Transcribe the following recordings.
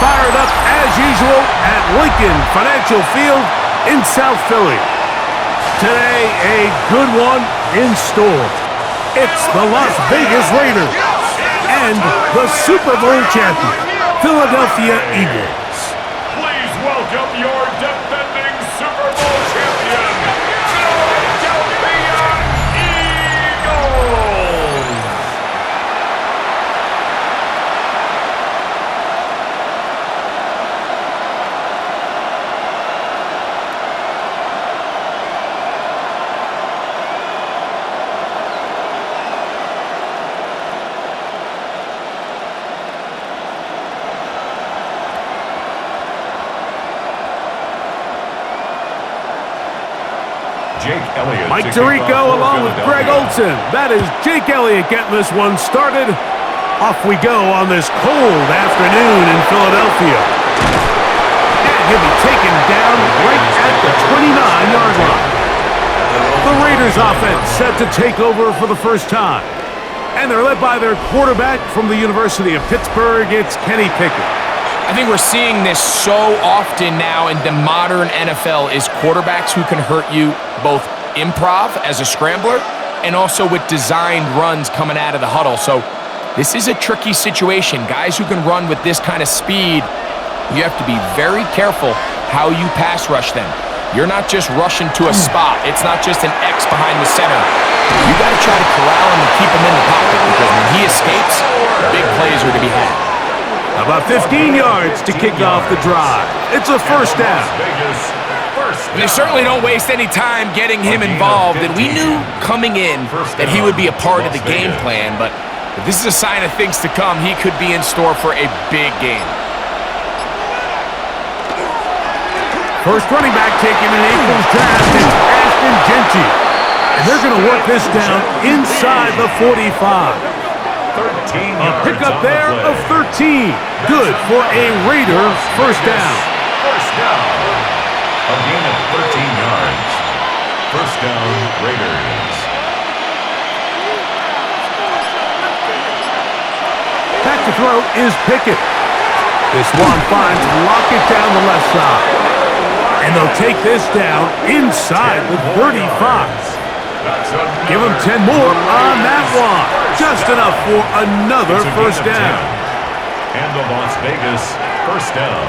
fired up as usual at Lincoln Financial Field in South Philly. Today, a good one in store. It's the Las Vegas Raiders and the Super Bowl champion, Philadelphia Eagles. Please welcome your defending Super Bowl champion, Philadelphia Eagles! Mike Tirico along with Greg Olson. That is Jake Elliott getting this one started. Off we go on this cold afternoon in Philadelphia. And he'll be taken down right at the 29-yard line. The Raiders offense set to take over for the first time. And they're led by their quarterback from the University of Pittsburgh. It's Kenny Pickett. I think we're seeing this so often now in the modern NFL is quarterbacks who can hurt you both improv as a scrambler and also with designed runs coming out of the huddle. So this is a tricky situation. Guys who can run with this kind of speed, you have to be very careful how you pass rush them. You're not just rushing to a spot. It's not just an X behind the center. You got to try to corral him and keep him in the pocket because when he escapes, big plays are to be had. About 15 yards to kick off the drive. It's a first down. And they certainly don't waste any time getting him involved. And we knew coming in that he would be a part of the game plan. But if this is a sign of things to come, he could be in store for a big game. First running back taking an Eagles draft is Ashton Genty. And they're going to work this down inside the 45. A pickup there of 13. Good for a Raider first down. First down. A gain of 13 yards. First down, Raiders. Back to throw is Pickett. This one finds Lockett down the left side. And they'll take this down inside the 35. Give him 10 more on that one. Just enough for another first down. And the Las Vegas first down.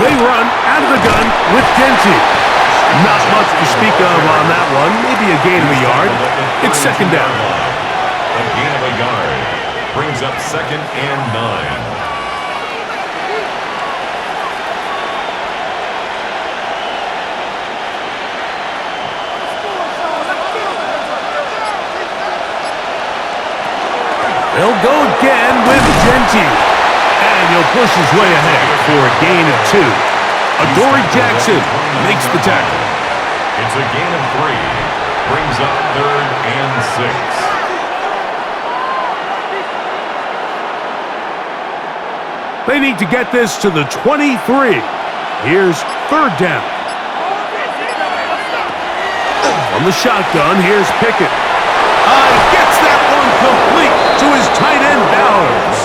They run out of the gun with Genty. Not much to speak of on that one. Maybe a gain of a yard. It's second down. A gain of a yard brings up 2nd and 9. They'll go again with Genty. And he'll push his way ahead for a gain of 2. Adoree Jackson makes the tackle. It's a gain of 3. Brings up 3rd and 6. They need to get this to the 23. Here's 3rd down. From the shotgun, here's Pickett. Gets that one complete to his tight end Bowers.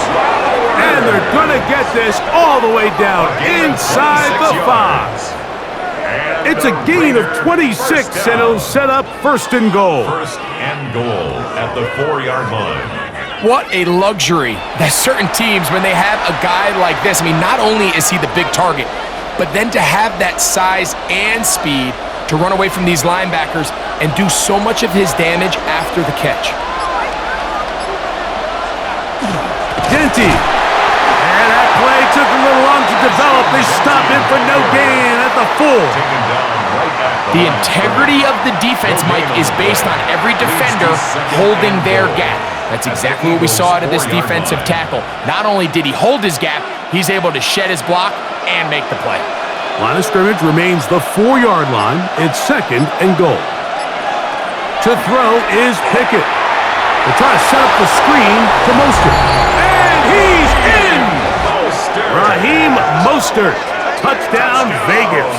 And they're going to get this all the way down inside the 5. It's a gain of 26, and it'll set up 1st and goal. 1st and goal at the 4-yard line. What a luxury that certain teams, when they have a guy like this, I mean, not only is he the big target, but then to have that size and speed to run away from these linebackers and do so much of his damage after the catch. Genty. And that play took a little long to develop. They stop him for no gain at the 4. The integrity of the defense, Mike, is based on every defender holding their gap. That's exactly what we saw out of this defensive tackle. Not only did he hold his gap, he's able to shed his block and make the play. Line of scrimmage remains the 4-yard line. It's 2nd and goal. To throw is Pickett. They'll try to set up the screen to Mostert. And he's in! Raheem Mostert. Touchdown, Vegas.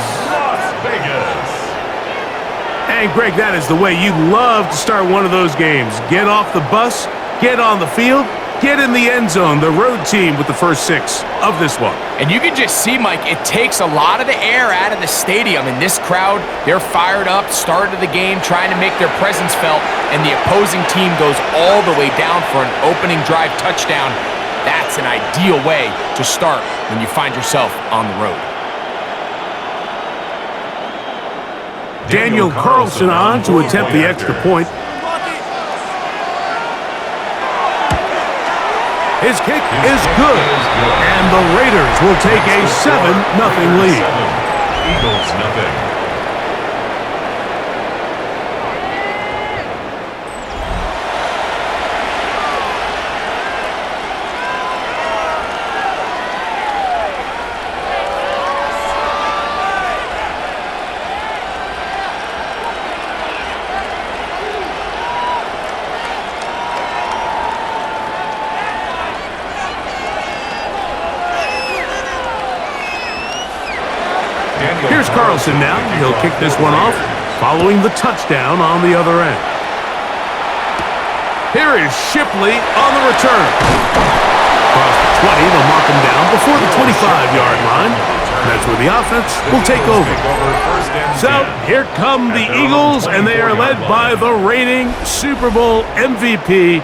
And Greg, that is the way you love to start one of those games. Get off the bus, get on the field, get in the end zone. The road team with the first 6 of this one. And you can just see, Mike, it takes a lot of the air out of the stadium. And this crowd, they're fired up, start of the game, trying to make their presence felt. And the opposing team goes all the way down for an opening drive touchdown. That's an ideal way to start when you find yourself on the road. Daniel Carlson on to attempt the extra point. His kick is good, and the Raiders will take a 7-0 lead. Eagles nothing. Here's Carlson now. He'll kick this one off, following the touchdown on the other end. Here is Shipley on the return. Across the 20, they'll mark him down before the 25-yard line. That's where the offense will take over. So here come the Eagles, and they are led by the reigning Super Bowl MVP.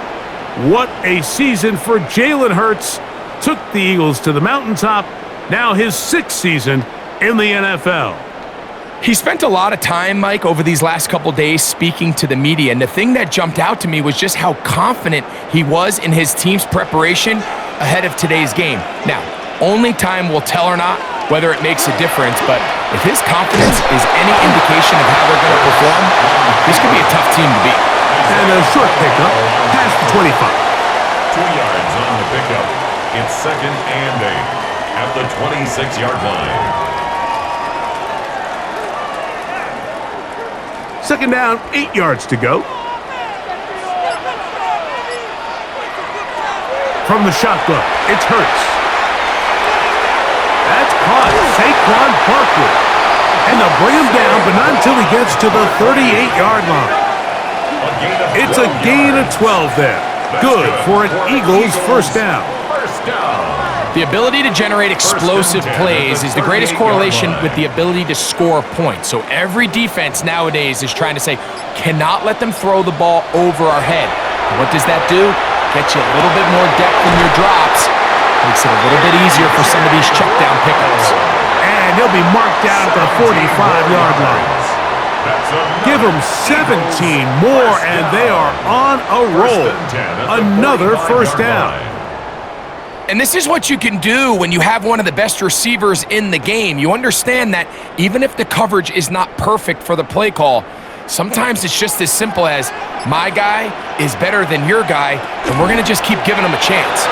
What a season for Jalen Hurts. Took the Eagles to the mountaintop. Now his 6th season in the NFL. He spent a lot of time, Mike, over these last couple days speaking to the media, and the thing that jumped out to me was just how confident he was in his team's preparation ahead of today's game. Now, only time will tell or not whether it makes a difference, but if his confidence is any indication of how they're going to perform, this could be a tough team to beat. And a short pickup past the 25. 2 yards on the pickup. It's 2nd and 8 at the 26-yard line. 2nd down, 8 yards to go. From the shotgun, it's Hurts. That's caught. Saquon Barkley. And they'll bring him down, but not until he gets to the 38-yard line. It's a gain of 12 there. Good for an Eagles first down. The ability to generate explosive plays is the greatest correlation with the ability to score points. So every defense nowadays is trying to say, cannot let them throw the ball over our head. And what does that do? Get you a little bit more depth in your drops. Makes it a little bit easier for some of these check down pickups. And he'll be marked down at the 45-yard line. Give them 17 more, and they are on a roll. Another first down. And this is what you can do when you have one of the best receivers in the game. You understand that even if the coverage is not perfect for the play call, sometimes it's just as simple as, my guy is better than your guy, and we're going to just keep giving him a chance.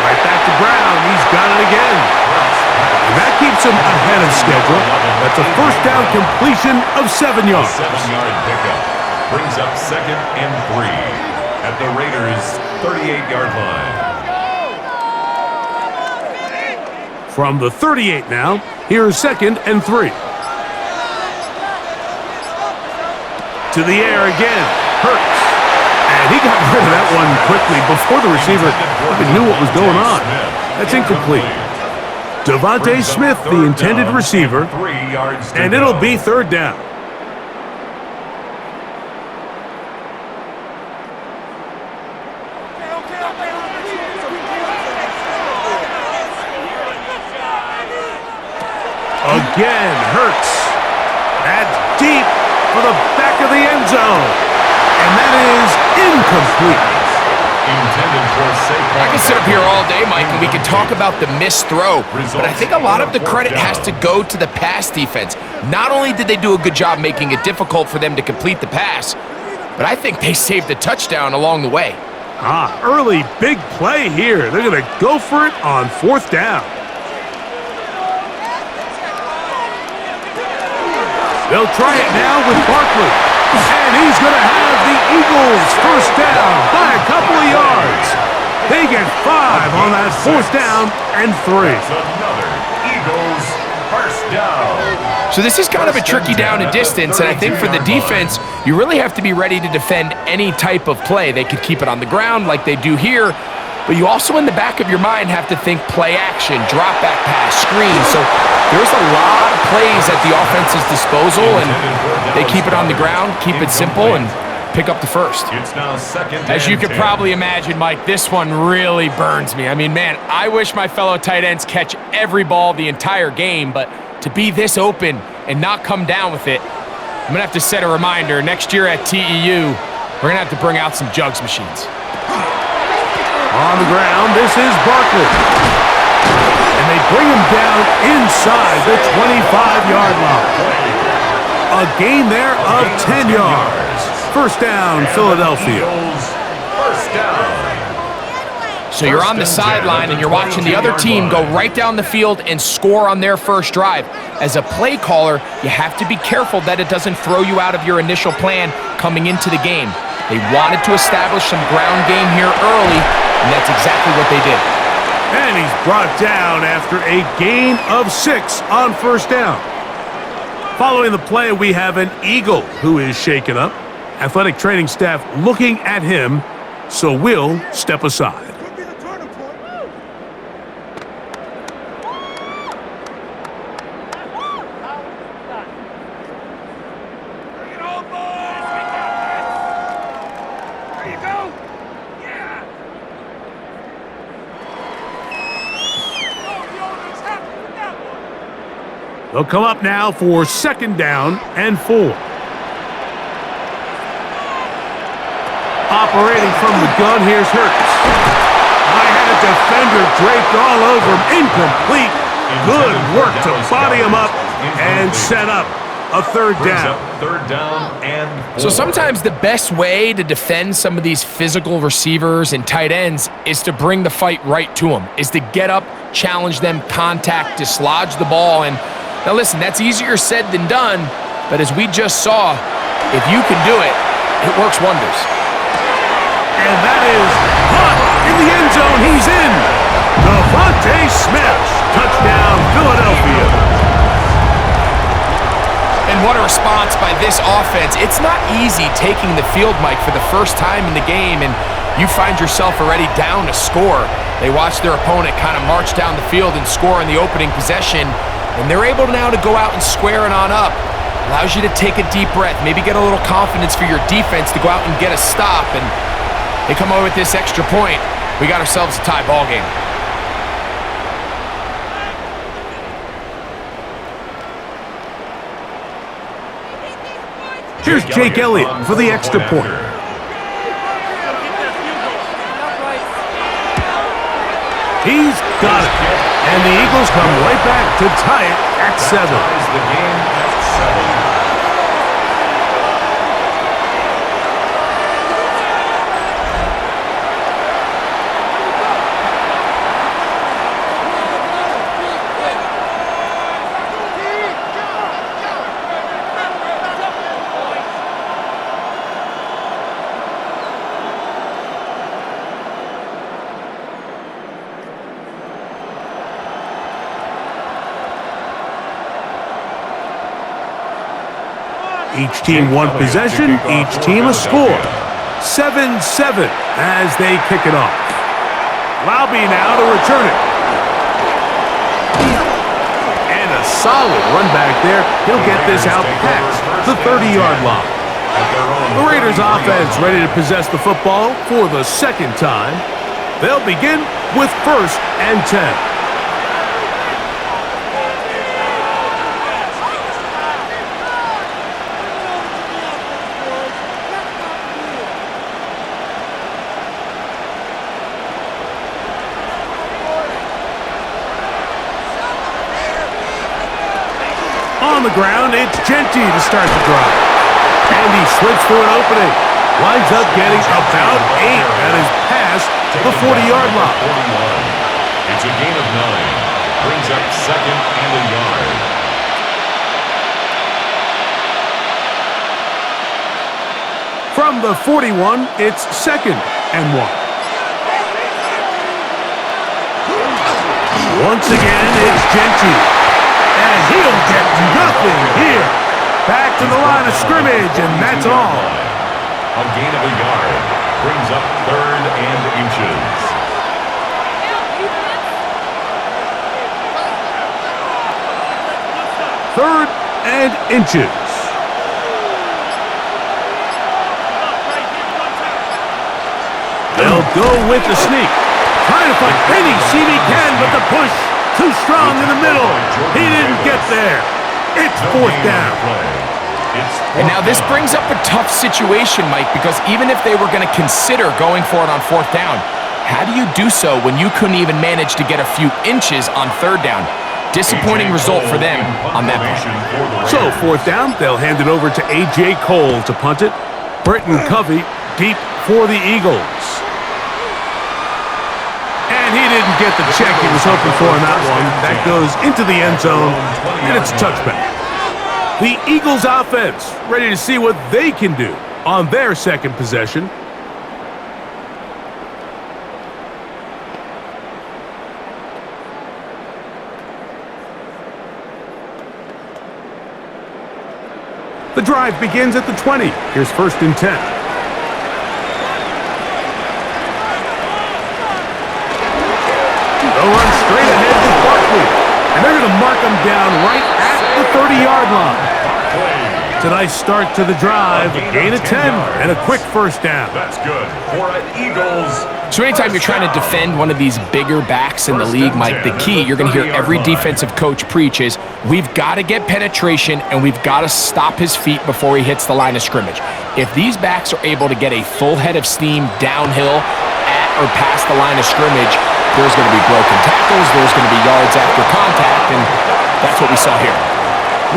Right back to Brown. He's got it again. And that keeps him ahead of schedule. That's a first down completion of 7 yards. 7-yard pickup brings up 2nd and 3 at the Raiders' 38-yard line. From the 38 now, here's 2nd and 3. To the air again, Hurts. And he got rid of that one quickly before the receiver even knew what was going on. That's incomplete. Devontae Smith, the intended receiver, and it'll be 3rd down. Again, Hurts. That's deep for the back of the end zone. And that is incomplete. I can sit up here all day, Mike, and we can talk about the missed throw, but I think a lot of the credit has to go to the pass defense. Not only did they do a good job making it difficult for them to complete the pass, but I think they saved the touchdown along the way. Early big play here. They're going to go for it on 4th down. They'll try it now with Barkley. And he's going to have the Eagles first down by a couple of yards. They get 5 on that 4th down and 3. That's another Eagles First down. So this is kind of a tricky down and distance, and I think for the defense, you really have to be ready to defend any type of play. They could keep it on the ground like they do here, but you also in the back of your mind have to think play action, drop back pass, screen. So there's a lot of plays at the offense's disposal, and they keep it on the ground, keep it simple, and pick up the first. It's now second. As you can probably imagine, Mike, this one really burns me. I mean, man, I wish my fellow tight ends catch every ball the entire game, but to be this open and not come down with it, I'm going to have to set a reminder. Next year at TEU, we're going to have to bring out some jugs machines. On the ground, this is Barkley. And they bring him down inside the 25-yard line. A gain there of 10 yards. First down, Philadelphia. First down. So you're on the sideline and you're watching the other team go right down the field and score on their first drive. As a play caller, you have to be careful that it doesn't throw you out of your initial plan coming into the game. They wanted to establish some ground game here early, and that's exactly what they did. And he's brought down after a gain of 6 on first down. Following the play, we have an Eagle who is shaken up. Athletic training staff looking at him, so we'll step aside. They'll come up now for second down and 4. Operating from the gun, here's Hurts. I had a defender draped all over him. Incomplete. Good work to body him up and set up a third down. Third down and 4. So sometimes the best way to defend some of these physical receivers and tight ends is to bring the fight right to them, is to get up, challenge them, contact, dislodge the ball. And now listen, that's easier said than done, but as we just saw, if you can do it, it works wonders. And that is hot in the end zone. He's in. Devontae Smith. Touchdown, Philadelphia. And what a response by this offense. It's not easy taking the field, Mike, for the first time in the game, and you find yourself already down a score. They watch their opponent kind of march down the field and score in the opening possession, and they're able now to go out and square it on up. Allows you to take a deep breath, maybe get a little confidence for your defense to go out and get a stop, and they come over with this extra point. We got ourselves a tie ball game. Here's Jake Elliott for the extra point. He's got it. And the Eagles come right back to tie it at 7. The game at 7. Each team one possession, each team a score. 7-7 as they kick it off. Laube now to return it. And a solid run back there. He'll get this out past the 30-yard line. The Raiders offense ready to possess the football for the second time. They'll begin with 1st and 10. On the ground, it's Genty to start the drive. And he slips through an opening. Winds up getting about 8 and is past the 40-yard line. It's a gain of 9. Brings up second and a yard. From the 41, it's 2nd and 1. Once again, it's Genty. And And he'll get nothing here. Back to the line of scrimmage, and that's all. A gain of a yard brings up 3rd and inches. Third and inches. They'll go with the sneak. Trying to find any seam he can, but the push too strong in the middle. He didn't get there. It's 4th down. And now this brings up a tough situation, Mike, because even if they were going to consider going for it on 4th down, how do you do so when you couldn't even manage to get a few inches on 3rd down? Disappointing result for them on that punt. So 4th down, they'll hand it over to A.J. Cole to punt it. Britton Covey deep for the Eagles. And he didn't get the check he was hoping for on that one. That goes into the end zone, and it's a touchback. The Eagles offense ready to see what they can do on their second possession. The drive begins at the 20. Here's 1st and 10. They'll run straight ahead with Barkley. And they're going to mark him down right at the 30-yard line. It's a nice start to the drive. A gain of 10 and a quick 1st down. That's good for an Eagles. So anytime you're trying to defend one of these bigger backs in the league, Mike, the key you're going to hear every defensive coach preach is we've got to get penetration and we've got to stop his feet before he hits the line of scrimmage. If these backs are able to get a full head of steam downhill at or past the line of scrimmage, there's going to be broken tackles, there's going to be yards after contact, and that's what we saw here.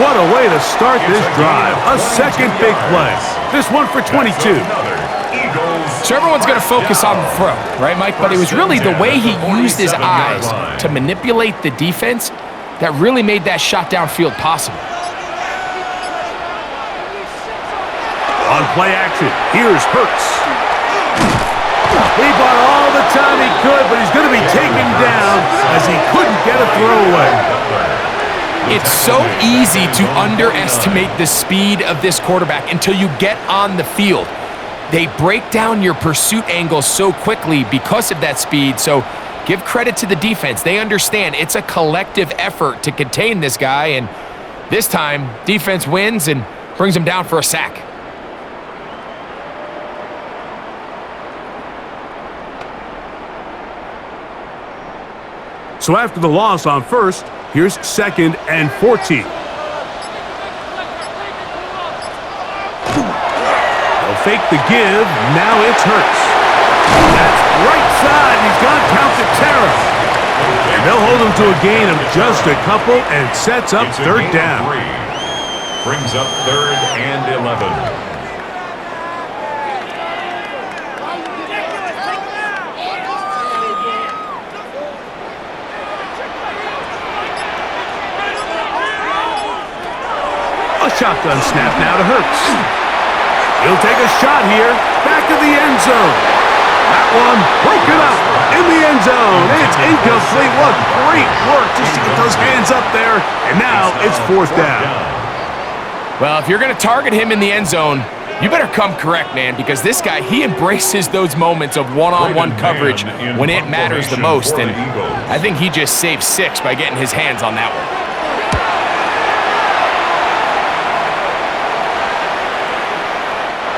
What a way to start this drive. A second big play. This one for 22. So everyone's going to focus on the throw, right, Mike? But it was really the way he used his eyes to manipulate the defense that really made that shot downfield possible. On play action, here's Hurts. He bought all the time he could, but he's going to be taken down as he couldn't get a throwaway. It's so easy to underestimate the speed of this quarterback until you get on the field. They break down your pursuit angle so quickly because of that speed, so give credit to the defense. They understand it's a collective effort to contain this guy, and this time, defense wins and brings him down for a sack. So after the loss on 1st, here's 2nd and 14. They'll fake the give. Now it's Hurts. That's right side. He's got count to Terra. And they'll hold him to a gain of just a couple and sets up 3rd down. Brings up 3rd and 11. Shotgun snap now to Hurts. He'll take a shot here. Back to the end zone. That one broken up in the end zone. It's incomplete. What great work just to get those hands up there. And now it's 4th down. Well, if you're going to target him in the end zone, you better come correct, man, because this guy, he embraces those moments of one-on-one coverage when it matters the most. And I think he just saved 6 by getting his hands on that one.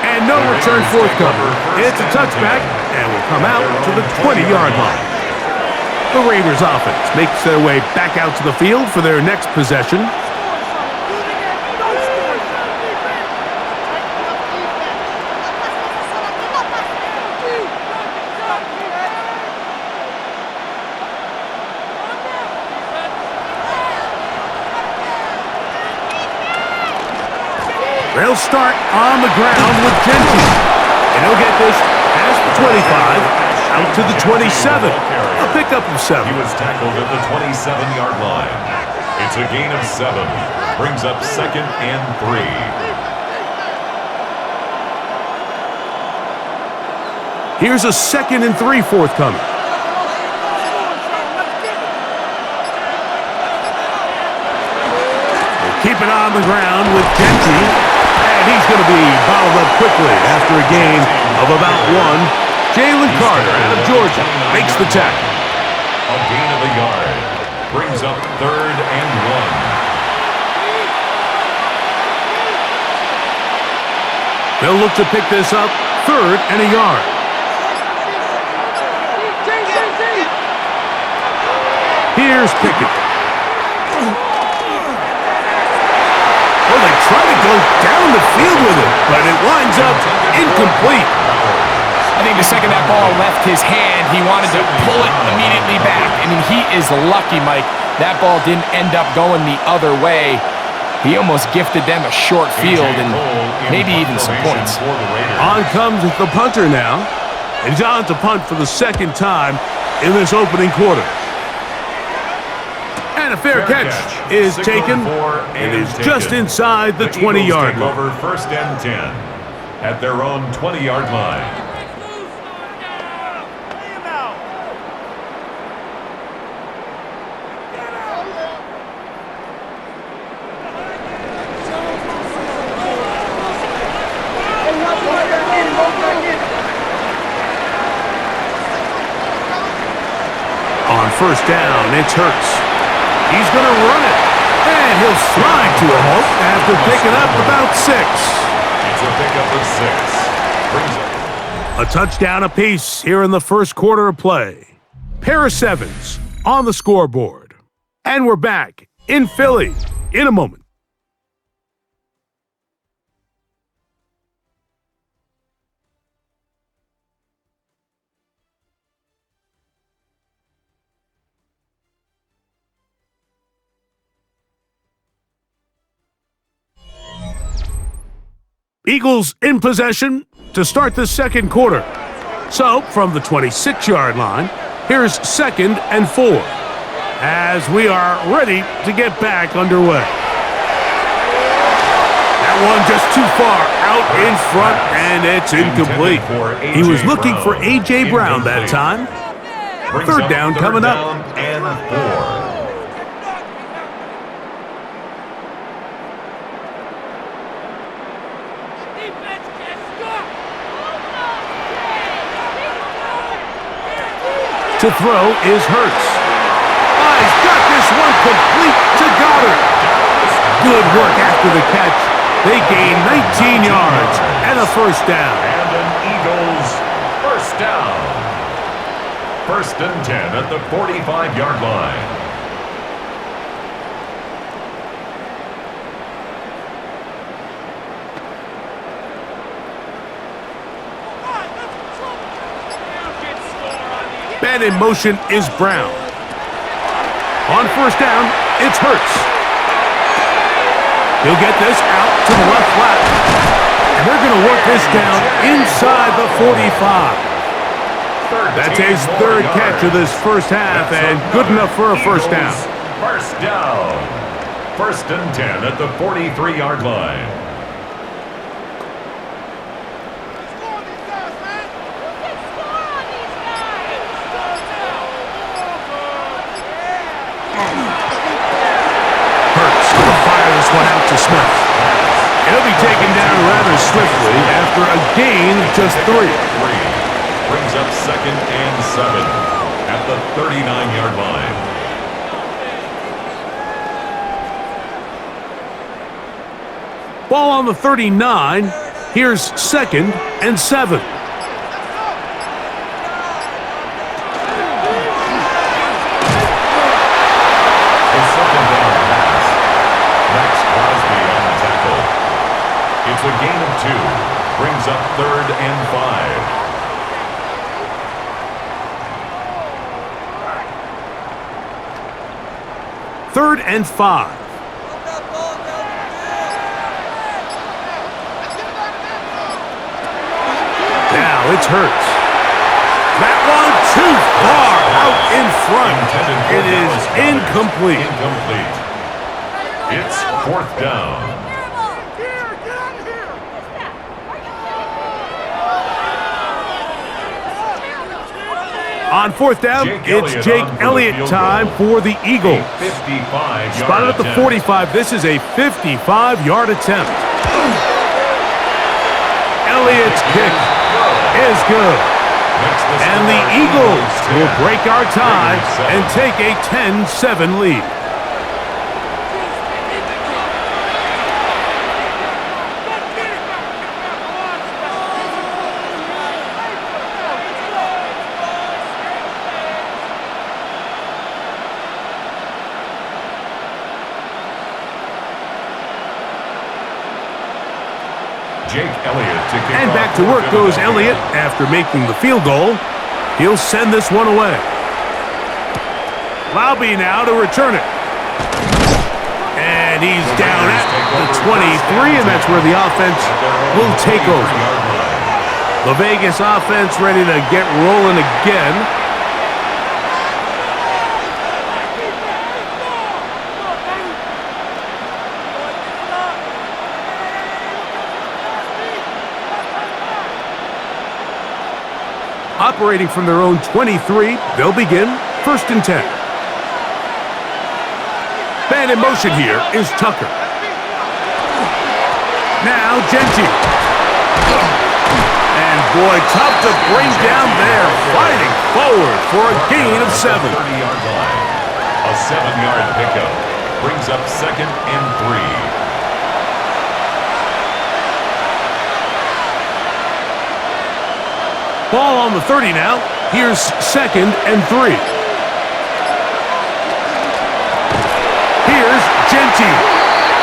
And no return forthcoming. It's a touchback, and will come out to the 20-yard line. The Raiders offense makes their way back out to the field for their next possession. They'll start on the ground with Genty. And he'll get this past the 25, out to the 27. A pickup of 7. He was tackled at the 27-yard line. It's a gain of 7. Brings up 2nd and 3. Here's a 2nd and 3 forthcoming. on the ground with Genty. And he's going to be bottled up quickly after a gain of about one. Jalen Carter out of Georgia makes the tackle. A gain of a yard. Brings up 3rd and 1. They'll look to pick this up 3rd and a yard. Here's Pickett. Well, they try to go down the field with it, but it winds up incomplete. I think the second that ball left his hand, he wanted to pull it immediately back. I mean, he is lucky, Mike. That ball didn't end up going the other way. He almost gifted them a short field and maybe even some points. On comes the punter now. And he's on to punt for the second time in this opening quarter. And a fair catch is taken. It is just inside the 20-yard line. Over 1st and 10 at their own 20-yard line. On 1st down, it's Hurts. He's going to run it. And he'll slide to a halt after picking up about 6. It's a pickup of 6. A touchdown apiece here in the first quarter of play. Pair of 7s on the scoreboard. And we're back in Philly in a moment. Eagles in possession to start the second quarter. So, from the 26-yard line, here's 2nd and 4 as we are ready to get back underway. That one just too far out in front, and it's incomplete. He was looking for A.J. Brown that time. 3rd down coming up. And 4. To throw is Hurts. He's got this one complete to Goddard. Good work after the catch. They gain 19 yards and a 1st down. And an Eagles 1st down. 1st and 10 at the 45-yard line. Man in motion is Brown. On 1st down, it's Hurts. He'll get this out to the left flat. And they're going to work this down inside the 45. That's his 3rd catch of this first half, and good enough for a 1st down. 1st down. 1st and 10 at the 43-yard line. One out to Smith. He'll be taken down rather swiftly after a gain of just 3. Brings up 2nd and 7 at the 39-yard line. Ball on the 39. Here's 2nd and 7. It's a gain of 2. Brings up 3rd and 5. 3rd and 5. Now it's Hurts. That one too far out in front. It is incomplete. It's 4th down. On fourth down, it's Jake Elliott time for the Eagles. 55-yard Spotted at the 45. This is a 55-yard attempt. Elliott's kick is good. And the Eagles will break our tie and take a 10-7 lead. Jake Elliott to kick And back to work goes Elliott after making the field goal. He'll send this one away. Laube now to return it. And he's down at the 23, and that's where the offense will take over. The Vegas offense ready to get rolling again. Operating from their own 23, they'll begin 1st and 10. Man in motion here is Tucker. Now Genty. And boy, tough to bring down there, fighting forward for a gain of 7. 30-yard line. A 7-yard pickup brings up 2nd and 3. Ball on the 30 now. Here's 2nd and 3. Here's Genty.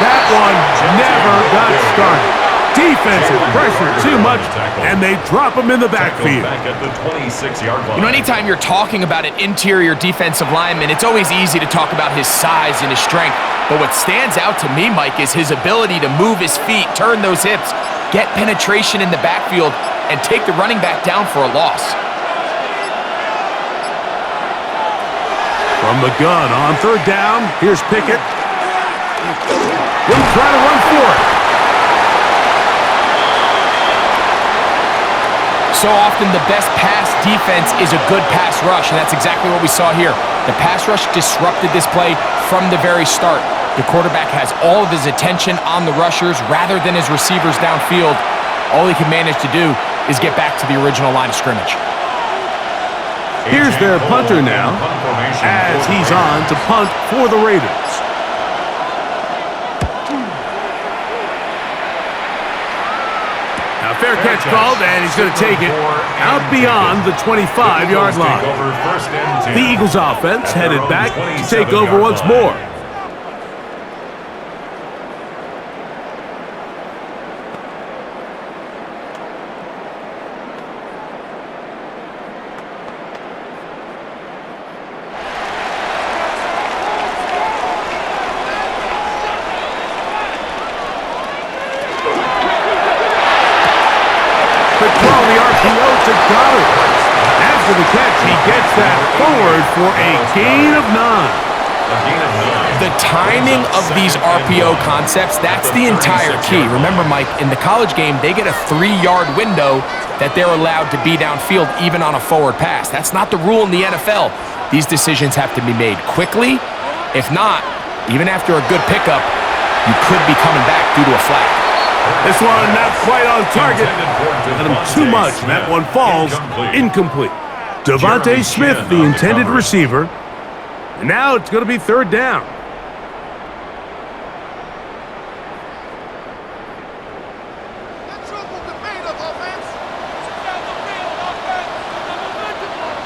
That one never got started. Defensive pressure too much, and they drop him in the backfield. Back at the 26-yard line. You know, anytime you're talking about an interior defensive lineman, it's always easy to talk about his size and his strength. But what stands out to me, Mike, is his ability to move his feet, turn those hips, get penetration in the backfield, and take the running back down for a loss. From the gun on 3rd down, here's Pickett. He'll try to run for it. So often the best pass defense is a good pass rush, and that's exactly what we saw here. The pass rush disrupted this play from the very start. The quarterback has all of his attention on the rushers rather than his receivers downfield. All he can manage to do is get back to the original line of scrimmage. Here's their punter now, as he's on to punt for the Raiders. Now fair catch called, and he's going to take it out beyond the 25-yard line. The Eagles offense headed back to take over once more. To Goddard. After the catch, he gets that forward for a gain of 9. The timing of these RPO concepts, that's the entire key. Remember, Mike, in the college game, they get a 3-yard window that they're allowed to be downfield even on a forward pass. That's not the rule in the NFL. These decisions have to be made quickly. If not, even after a good pickup, you could be coming back due to a flag. This one not quite on target. Let him too much, and that one falls incomplete. Devontae Smith, the intended receiver. And now it's going to be 3rd down.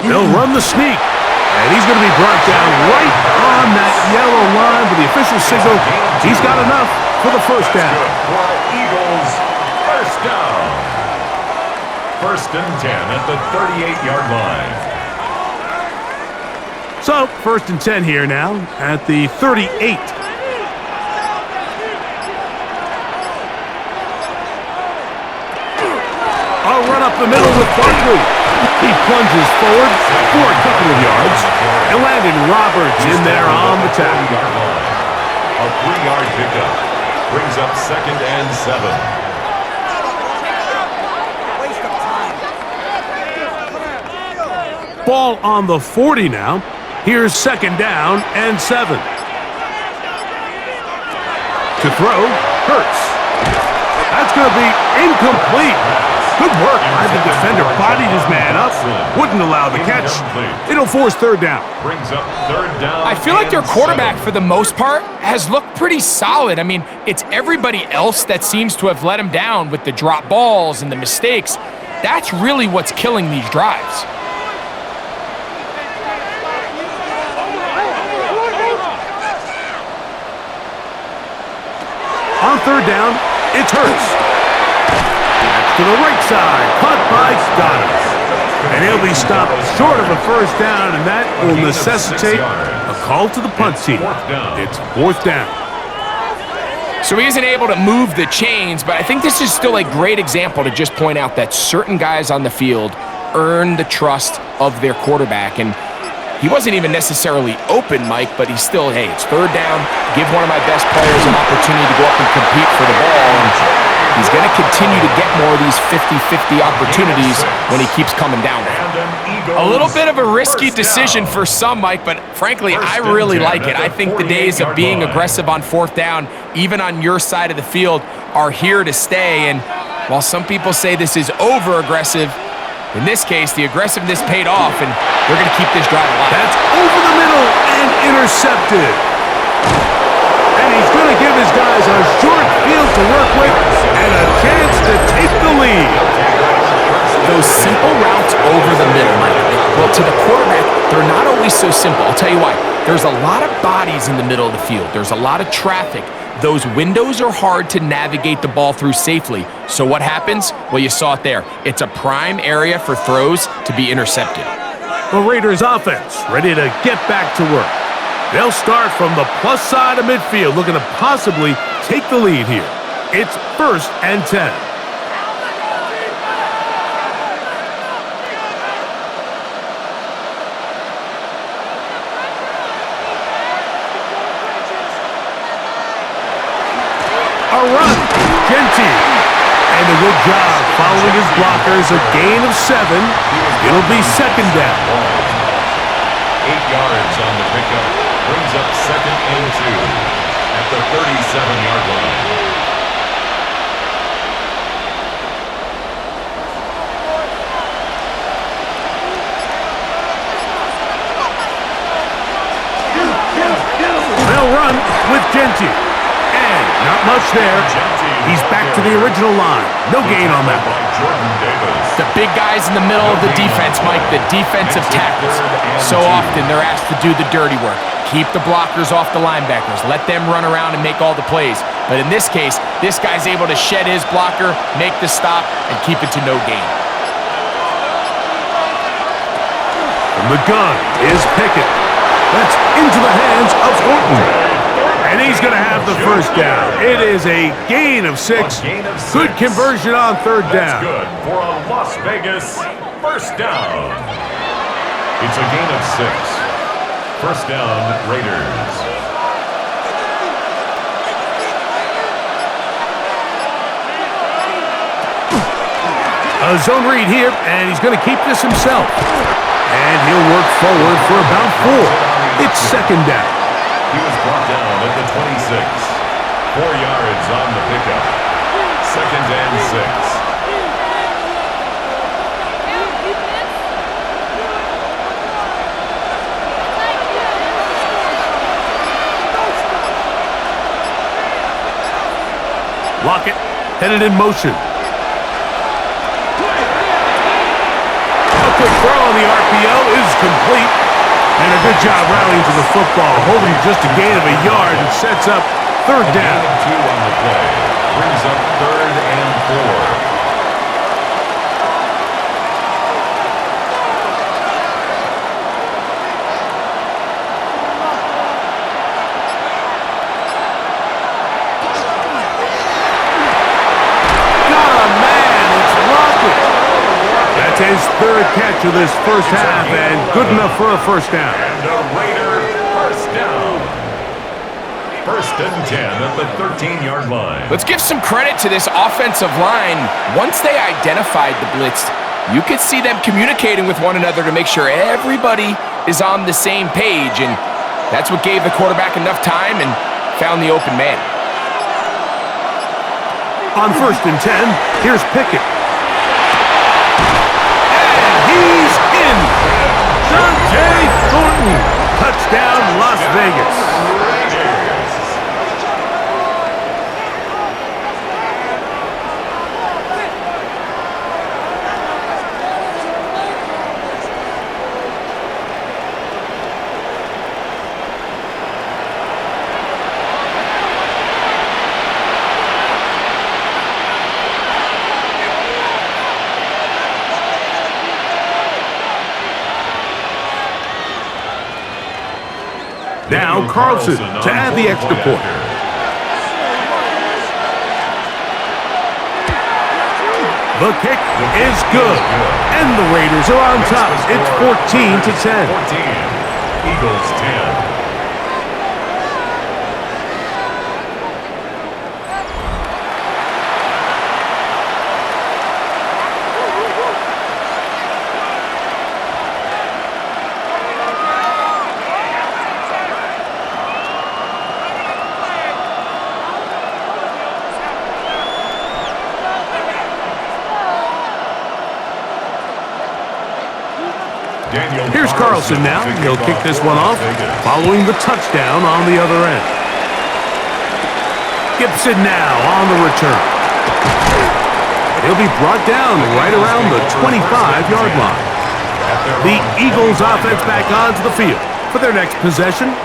They'll run the sneak. And he's going to be brought down right on that yellow line with the official signal. He's got enough for the 1st down. Eagles, 1st down. 1st and 10 at the 38-yard line. So, 1st and 10 here now at the 38. A run up the middle with Barkley. He plunges forward for a couple of yards. And Landon Roberts in there on the tackle. A 3-yard pickup brings up 2nd and 7. Ball on the 40 now. Here's second down and 7. To throw, Hurts. That's going to be incomplete. Good work by the defender. Bodied his man up. Wouldn't allow the catch. It'll force third down. Brings up third down. I feel like their quarterback, for the most part, has looked pretty solid. I mean, it's everybody else that seems to have let him down with the drop balls and the mistakes. That's really what's killing these drives. On third down, it's Hurts. To the right side, caught by Goddard. And he'll be stopped short of a first down, and that will necessitate a call to the punt team. It's fourth down. So he isn't able to move the chains, but I think this is still a great example to just point out that certain guys on the field earn the trust of their quarterback. And he wasn't even necessarily open, Mike, but he's still, hey, it's third down. Give one of my best players an opportunity to go up and compete for the ball. And he's going to continue to get more of these 50-50 opportunities when he keeps coming down with it. A little bit of a risky decision for some, Mike, but frankly, I really like it. I think the days of being aggressive on fourth down, even on your side of the field, are here to stay. And while some people say this is over-aggressive, in this case, the aggressiveness paid off, and they're going to keep this drive alive. That's over the middle and intercepted. And he's going to give his guys a short field to work with and a chance to take the lead. Those simple routes over the middle, Mike. Well, to the quarterback, they're not always so simple. I'll tell you why. There's a lot of bodies in the middle of the field. There's a lot of traffic. Those windows are hard to navigate the ball through safely. So what happens? Well, you saw it there. It's a prime area for throws to be intercepted. The Raiders offense ready to get back to work. They'll start from the plus side of midfield, looking to possibly take the lead here. It's 1st and 10. A run, Genty. And a good job following his blockers, a gain of 7. It'll be second down. 8 yards on the pickup. Brings up 2nd and 2 at the 37-yard line. They'll run with Genty. And not much there. He's back to the original line. No gain on that one. The big guys in the middle of the defense, Mike, the defensive tackles. So often they're asked to do the dirty work. Keep the blockers off the linebackers. Let them run around and make all the plays. But in this case, this guy's able to shed his blocker, make the stop, and keep it to no gain. From the gun is Pickett. That's into the hands of Horton. And he's going to have the first down. It is a gain of 6. Good conversion on third down. That's good for a Las Vegas first down. It's a gain of 6. First down, Raiders. A zone read here, and he's going to keep this himself. And he'll work forward for about 4. It's second down. He was brought down at the 26. 4 yards on the pickup. 2nd and 6. Lockett headed in motion. A quick throw on the RPO is complete. And a good job rallying to the football, holding just a gain of a yard and sets up third down. 2 on the play. Brings up 3rd and 4. His third catch of this first half, and good enough for a first down. And a Raider first down. 1st and 10 at the 13-yard line. Let's give some credit to this offensive line. Once they identified the blitz, You could see them communicating with one another to make sure everybody is on the same page, and that's what gave the quarterback enough time and found the open man. On 1st and 10, here's Pickett. And he's in. Dante Thornton. Touchdown, Las Vegas. Now Carlson to add the extra point. The kick is good. And the Raiders are on top. It's 14-10. 14. Eagles 10. Here's Carlson now. He'll kick this one off, following the touchdown on the other end. Gibson now on the return. He'll be brought down right around the 25-yard line. The Eagles offense back onto the field for their next possession.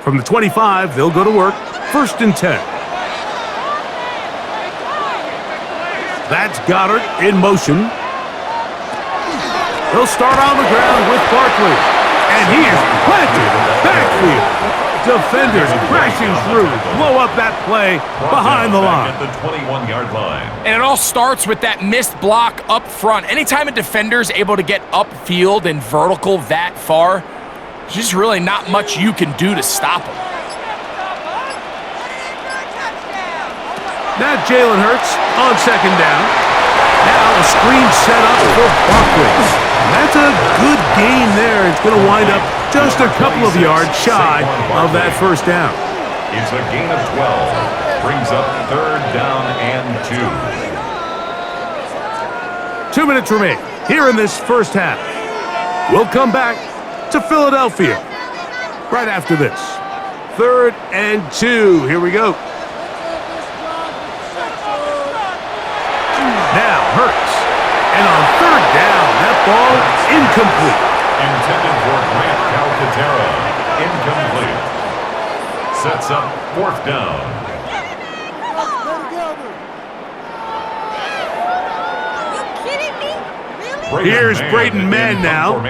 From the 25, they'll go to work. 1st and 10. That's Goddard in motion. He'll start on the ground with Barkley. And he is planted. Backfield. Defenders crashing through. Blow up that play behind the line. At the 21-yard line. And it all starts with that missed block up front. Anytime a defender's able to get upfield and vertical that far, there's just really not much you can do to stop him. Now Jalen Hurts on 2nd down. Now a screen set up for Barkley. That's a good gain there. It's going to wind up just a couple of yards shy of that 1st down. It's a gain of 12. Brings up 3rd down and 2. 2 minutes remain here in this 1st half. We'll come back to Philadelphia right after this. 3rd and 2. Here we go. Now Hurts. And on 3rd down, that ball incomplete. Intended for Grant Calcaterra. Incomplete. Sets up 4th down. Here's Braden Mann now,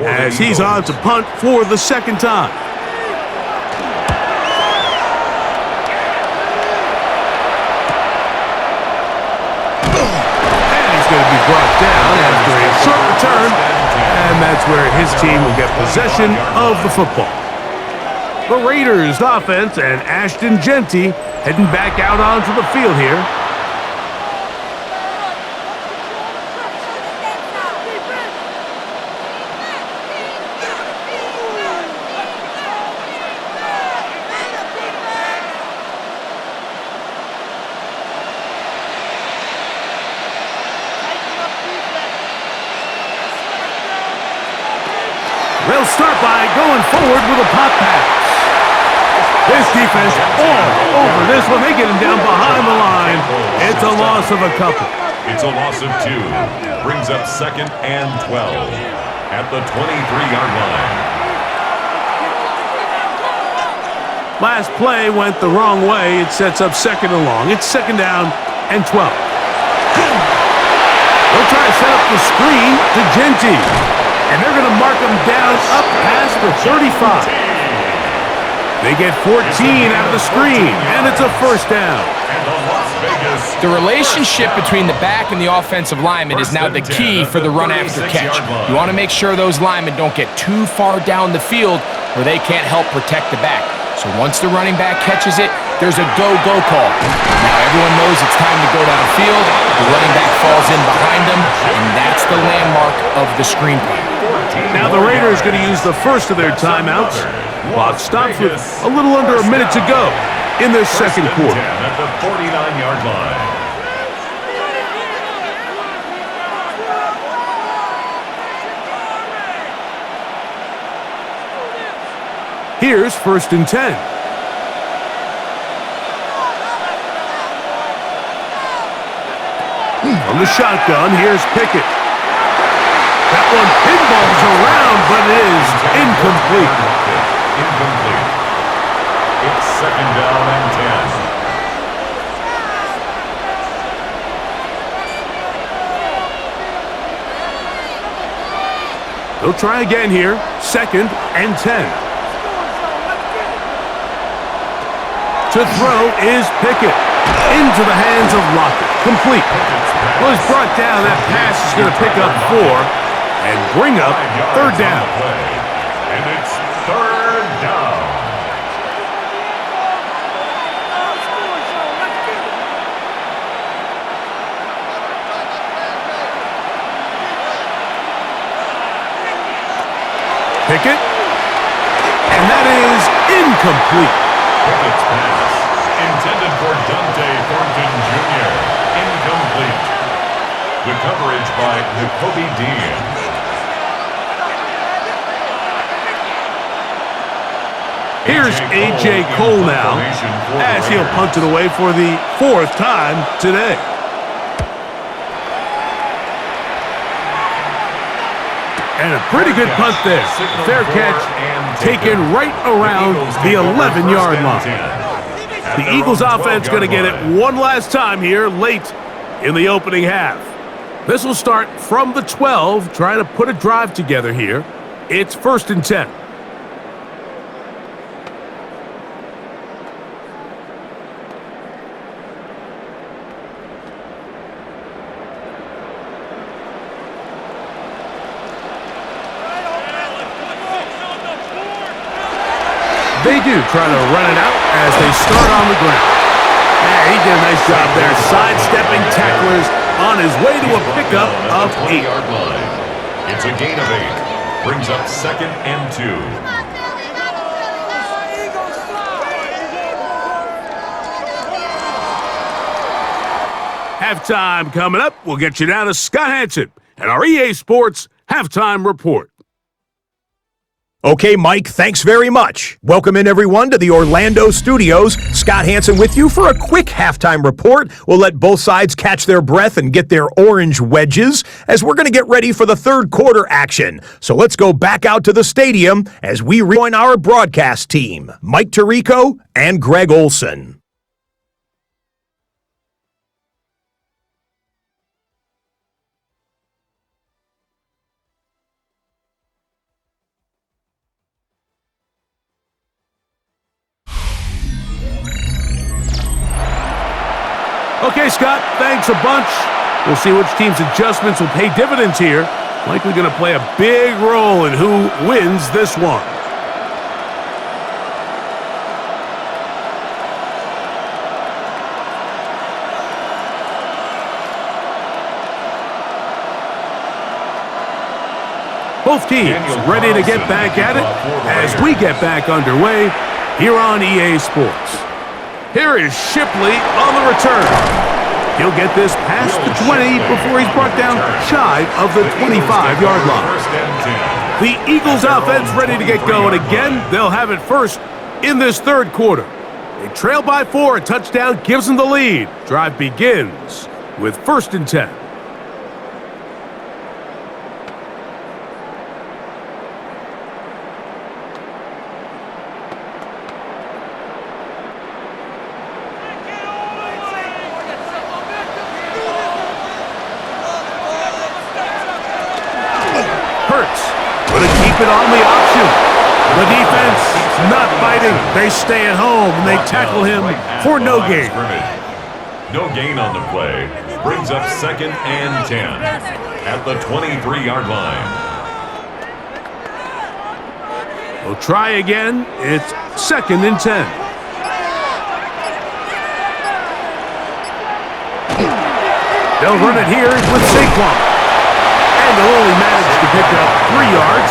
as he's on to punt for the 2nd time. And he's going to be brought down after a short return, and that's where his team will get possession of the football. The Raiders offense and Ashton Genty heading back out onto the field here. They'll start by going forward with a pop pass. This defense all over this one. They get him down behind the line. It's a loss of a couple. It's a loss of 2. Brings up 2nd and 12 at the 23-yard line. Last play went the wrong way. It sets up 2nd and long. It's 2nd down and 12. They'll try to set up the screen to Genty. And they're going to mark him down up past the 35. They get 14 out of the screen, and it's a first down. The relationship between the back and the offensive lineman is now the key for the run after catch. You want to make sure those linemen don't get too far down the field where they can't help protect the back. So once the running back catches it, there's a go-go call. Now everyone knows it's time to go downfield. The running back falls in behind them, and that's the landmark of the screen play. Now the Raiders going to use the first of their timeouts. Clock stops with a little under a minute to go in this second quarter. At the 49-yard line. Here's 1st and 10. From the shotgun, here's Pickett. That one pinballs around, but it is incomplete. Incomplete. It's 2nd down and 10. They'll try again here. 2nd and 10. To throw is Pickett. Into the hands of Lockett. Complete. Well, he's brought down. That pass is going to pick up 4 and bring up 3rd down. And it's 3rd down. Pickett. And that is incomplete. Pickett's pass, intended for Dante Thornton Jr., incomplete. Good coverage by Jacoby Dean. Here's A.J. Cole now, as he'll punt it away for the 4th time today. And a pretty good punt there. Fair catch, taken right around the 11-yard line. The Eagles offense going to get it one last time here late in the opening half. This will start from the 12, trying to put a drive together here. It's 1st and 10. They do try to run it out as they start on the ground. Yeah, he did a nice job there, sidestepping tacklers on his way to a pickup of 8. It's a gain of 8. Brings up 2nd and 2. Halftime coming up. We'll get you down to Scott Hansen and our EA Sports Halftime Report. Okay, Mike, thanks very much. Welcome in, everyone, to the Orlando studios. Scott Hansen with you for a quick halftime report. We'll let both sides catch their breath and get their orange wedges as we're going to get ready for the third quarter action. So let's go back out to the stadium as we rejoin our broadcast team, Mike Tirico and Greg Olson. Okay, Scott, thanks a bunch. We'll see which team's adjustments will pay dividends here. Likely going to play a big role in who wins this one. Both teams ready to get back at it as we get back underway here on EA Sports. Here is Shipley on the return. He'll get this past the 20 before he's brought down shy of the 25-yard line. The Eagles offense ready to get going again. They'll have it first in this third quarter. They trail by 4. A touchdown gives them the lead. Drive begins with 1st and 10. It on the option. The defense not biting. They stay at home, and they tackle him for no gain. No gain on the play. Brings up 2nd and 10 at the 23-yard line. We'll try again. It's 2nd and 10. They'll run it here with Saquon. And they'll only manage to pick up 3 yards.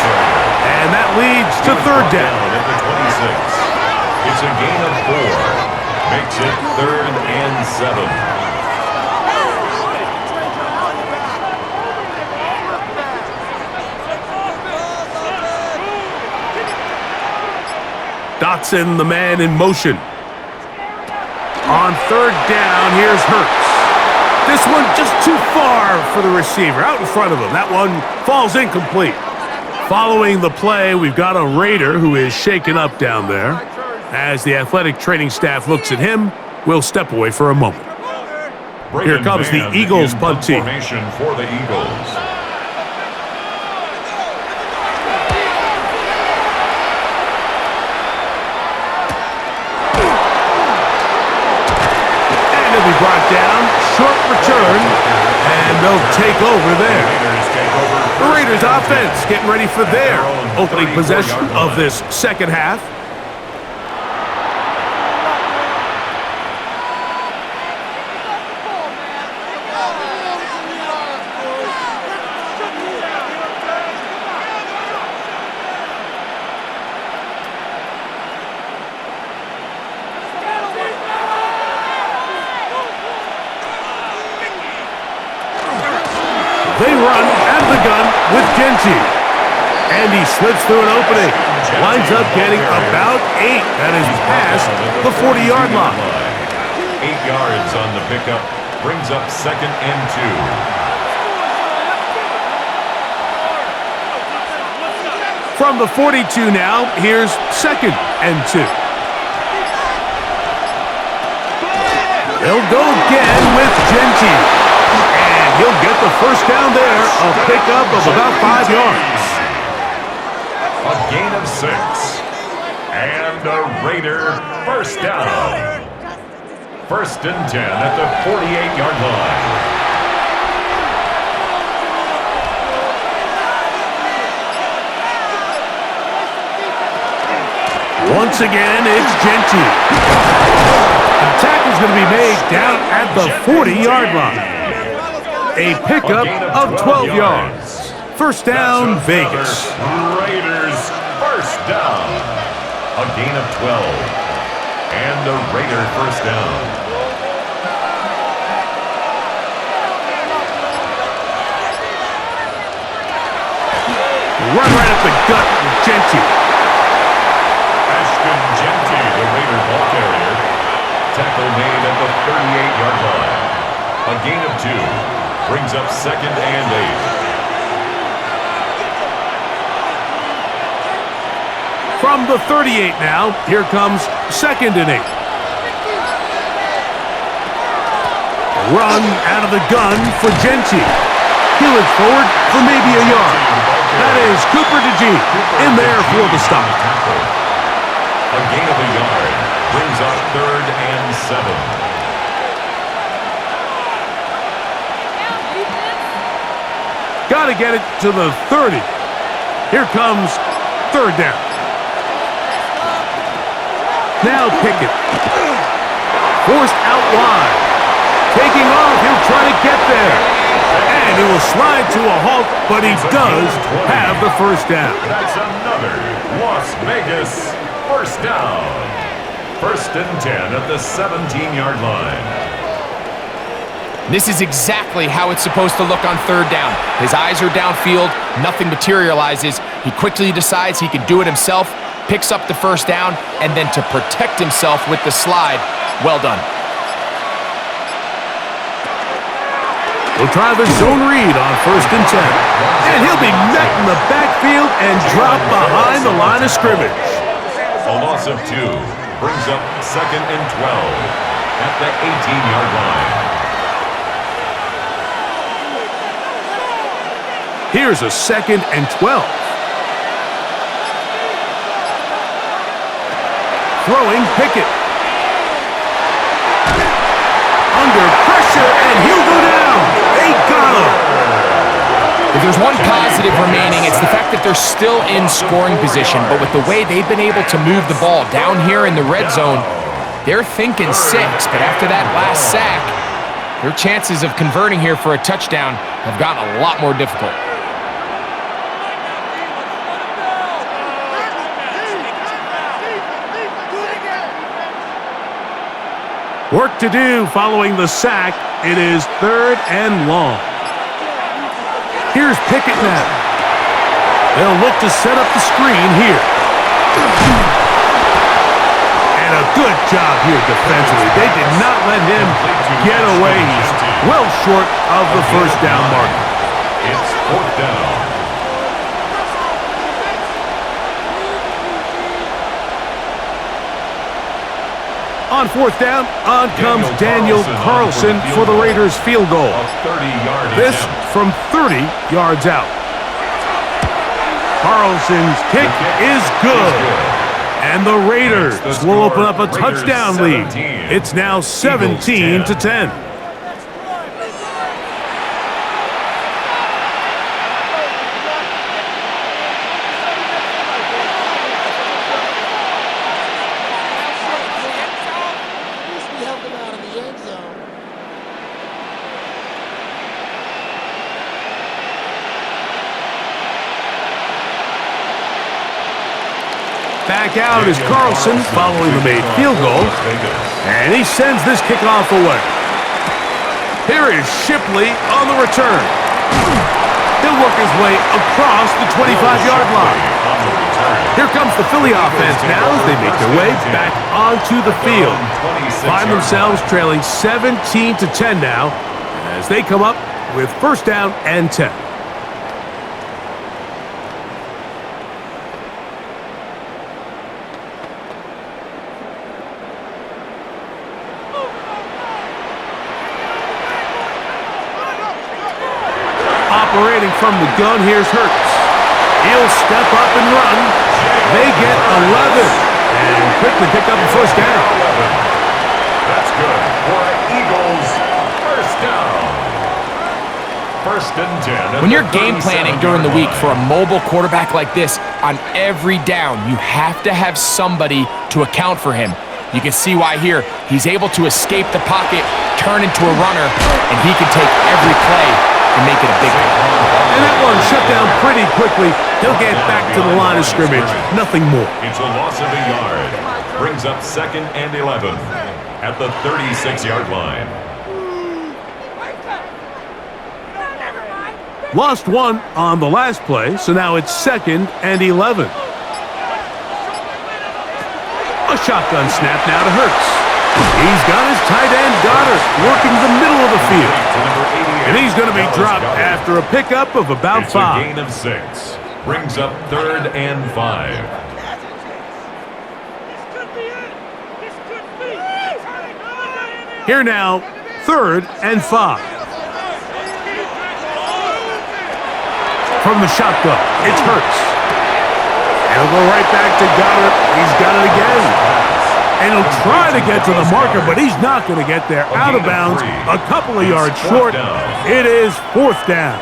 And that leads to 3rd down. At the 26. It's a gain of 4. Makes it 3rd and 7. Dotson, the man in motion. On 3rd down, here's Hurts. This one just too far for the receiver, out in front of him. That one falls incomplete. Following the play, we've got a Raider who is shaken up down there. As the athletic training staff looks at him, we'll step away for a moment. Here comes the Eagles punt team. Formation for the Eagles. And he'll be brought down. Short return, and they'll take over there. The Raiders offense getting ready for their opening possession of this second half. They run out of the gun with Genty. And he slips through an opening. Winds up getting about 8. That is past the 40-yard line. 8 yards on the pickup. Brings up 2nd and 2. From the 42 now, here's 2nd and 2. They'll go again with Genty. He'll get the first down there, a pickup of about 5 yards. A gain of 6. And a Raider first down. 1st and 10 at the 48-yard line. Once again, it's Genty. The tackle's going to be made down at the 40-yard line. A pickup of 12 yards. First down, Vegas. Raiders first down. A gain of 12. And a Raider first down. Run right up the gut with Genty. Genty, the Raider ball carrier. Tackle made at the 38-yard line. A gain of 2. Brings up 2nd and 8. From the 38 now, here comes 2nd and 8. Run out of the gun for Genty. He'll it forward for maybe a yard. That is Cooper DeJean in there for the stop. A gain of a yard. Brings up 3rd and 7. Got to get it to the 30. Here comes 3rd down. Now Pickett. Forced out wide. Taking off, he'll try to get there. And it will slide to a halt, but he does have the first down. That's another Las Vegas first down. 1st and 10 at the 17-yard line. This is exactly how it's supposed to look on 3rd down. His eyes are downfield, nothing materializes. He quickly decides he can do it himself, picks up the first down, and then to protect himself with the slide, well done. We'll try the zone read on 1st and 10. And he'll be met in the backfield and dropped behind the line of scrimmage. A loss of 2 brings up 2nd and 12 at the 18-yard line. Here's a 2nd and 12. throwing Pickett. Under pressure, and he'll go down. They got him. If there's one positive remaining, it's the fact that they're still in scoring position. But with the way they've been able to move the ball down here in the red zone, they're thinking 6. But after that last sack, their chances of converting here for a touchdown have gotten a lot more difficult. Work to do following the sack. It is 3rd and long. Here's Pickett now. They'll look to set up the screen here. And a good job here defensively. They did not let him get away. He's well short of the first down marker. It's 4th down. On 4th down, on comes Daniel Carlson for the Raiders field goal. This from 30 yards out. Carlson's kick is good. And the Raiders will open up a touchdown lead. It's now 17-10. Back out is Carlson following the made field goal. And he sends this kickoff away. Here is Shipley on the return. He'll work his way across the 25-yard line. Here comes the Philly offense now as they make their way back onto the field. Find themselves trailing 17-10 now as they come up with 1st down and 10. Operating from the gun, here's Hurts. He'll step up and run. They get 11 and quickly pick up the 1st down. That's good for Eagles. 1st down. 1st and 10. When you're game planning during the week for a mobile quarterback like this, on every down, you have to have somebody to account for him. You can see why here. He's able to escape the pocket, turn into a runner, and he can take every play and make it a big one. And that one shut down pretty quickly. He'll get back to the line of scrimmage. Nothing more. It's a loss of a yard. Brings up 2nd and 11 at the 36-yard line. Lost 1 on the last play, so now it's 2nd and 11. A shotgun snap now to Hurts. He's got his tight end Goddard working the middle of the field. And he's going to be dropped after a pickup of about 5. It's a gain of 6. Brings up 3rd and 5. Here now, 3rd and 5. From the shotgun, it's Hurts. And he'll go right back to Goddard. He's got it again. And he'll try to get to the marker, but he's not going to get there. Out of bounds, a couple of yards short. It is 4th down.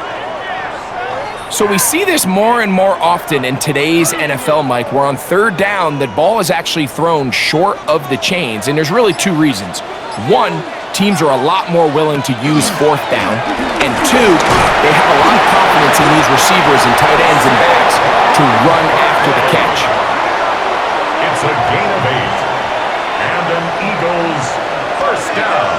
So we see this more and more often in today's NFL, Mike, where on 3rd down, the ball is actually thrown short of the chains. And there's really 2 reasons. 1, teams are a lot more willing to use 4th down. And 2, they have a lot of confidence in these receivers and tight ends and backs to run after the catch. It's a gain of 8. And an Eagles 1st down.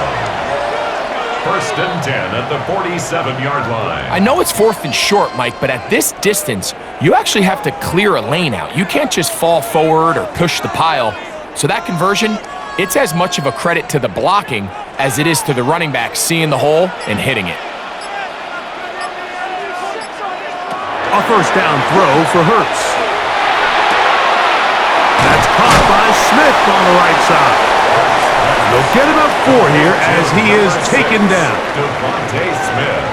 1st and 10 at the 47-yard line. I know it's 4th and short, Mike, but at this distance, you actually have to clear a lane out. You can't just fall forward or push the pile. So that conversion, it's as much of a credit to the blocking as it is to the running back seeing the hole and hitting it. A 1st down throw for Hurts. That's caught by Smith on the right side. They'll get about 4 here as he is taken down. Devontae Smith.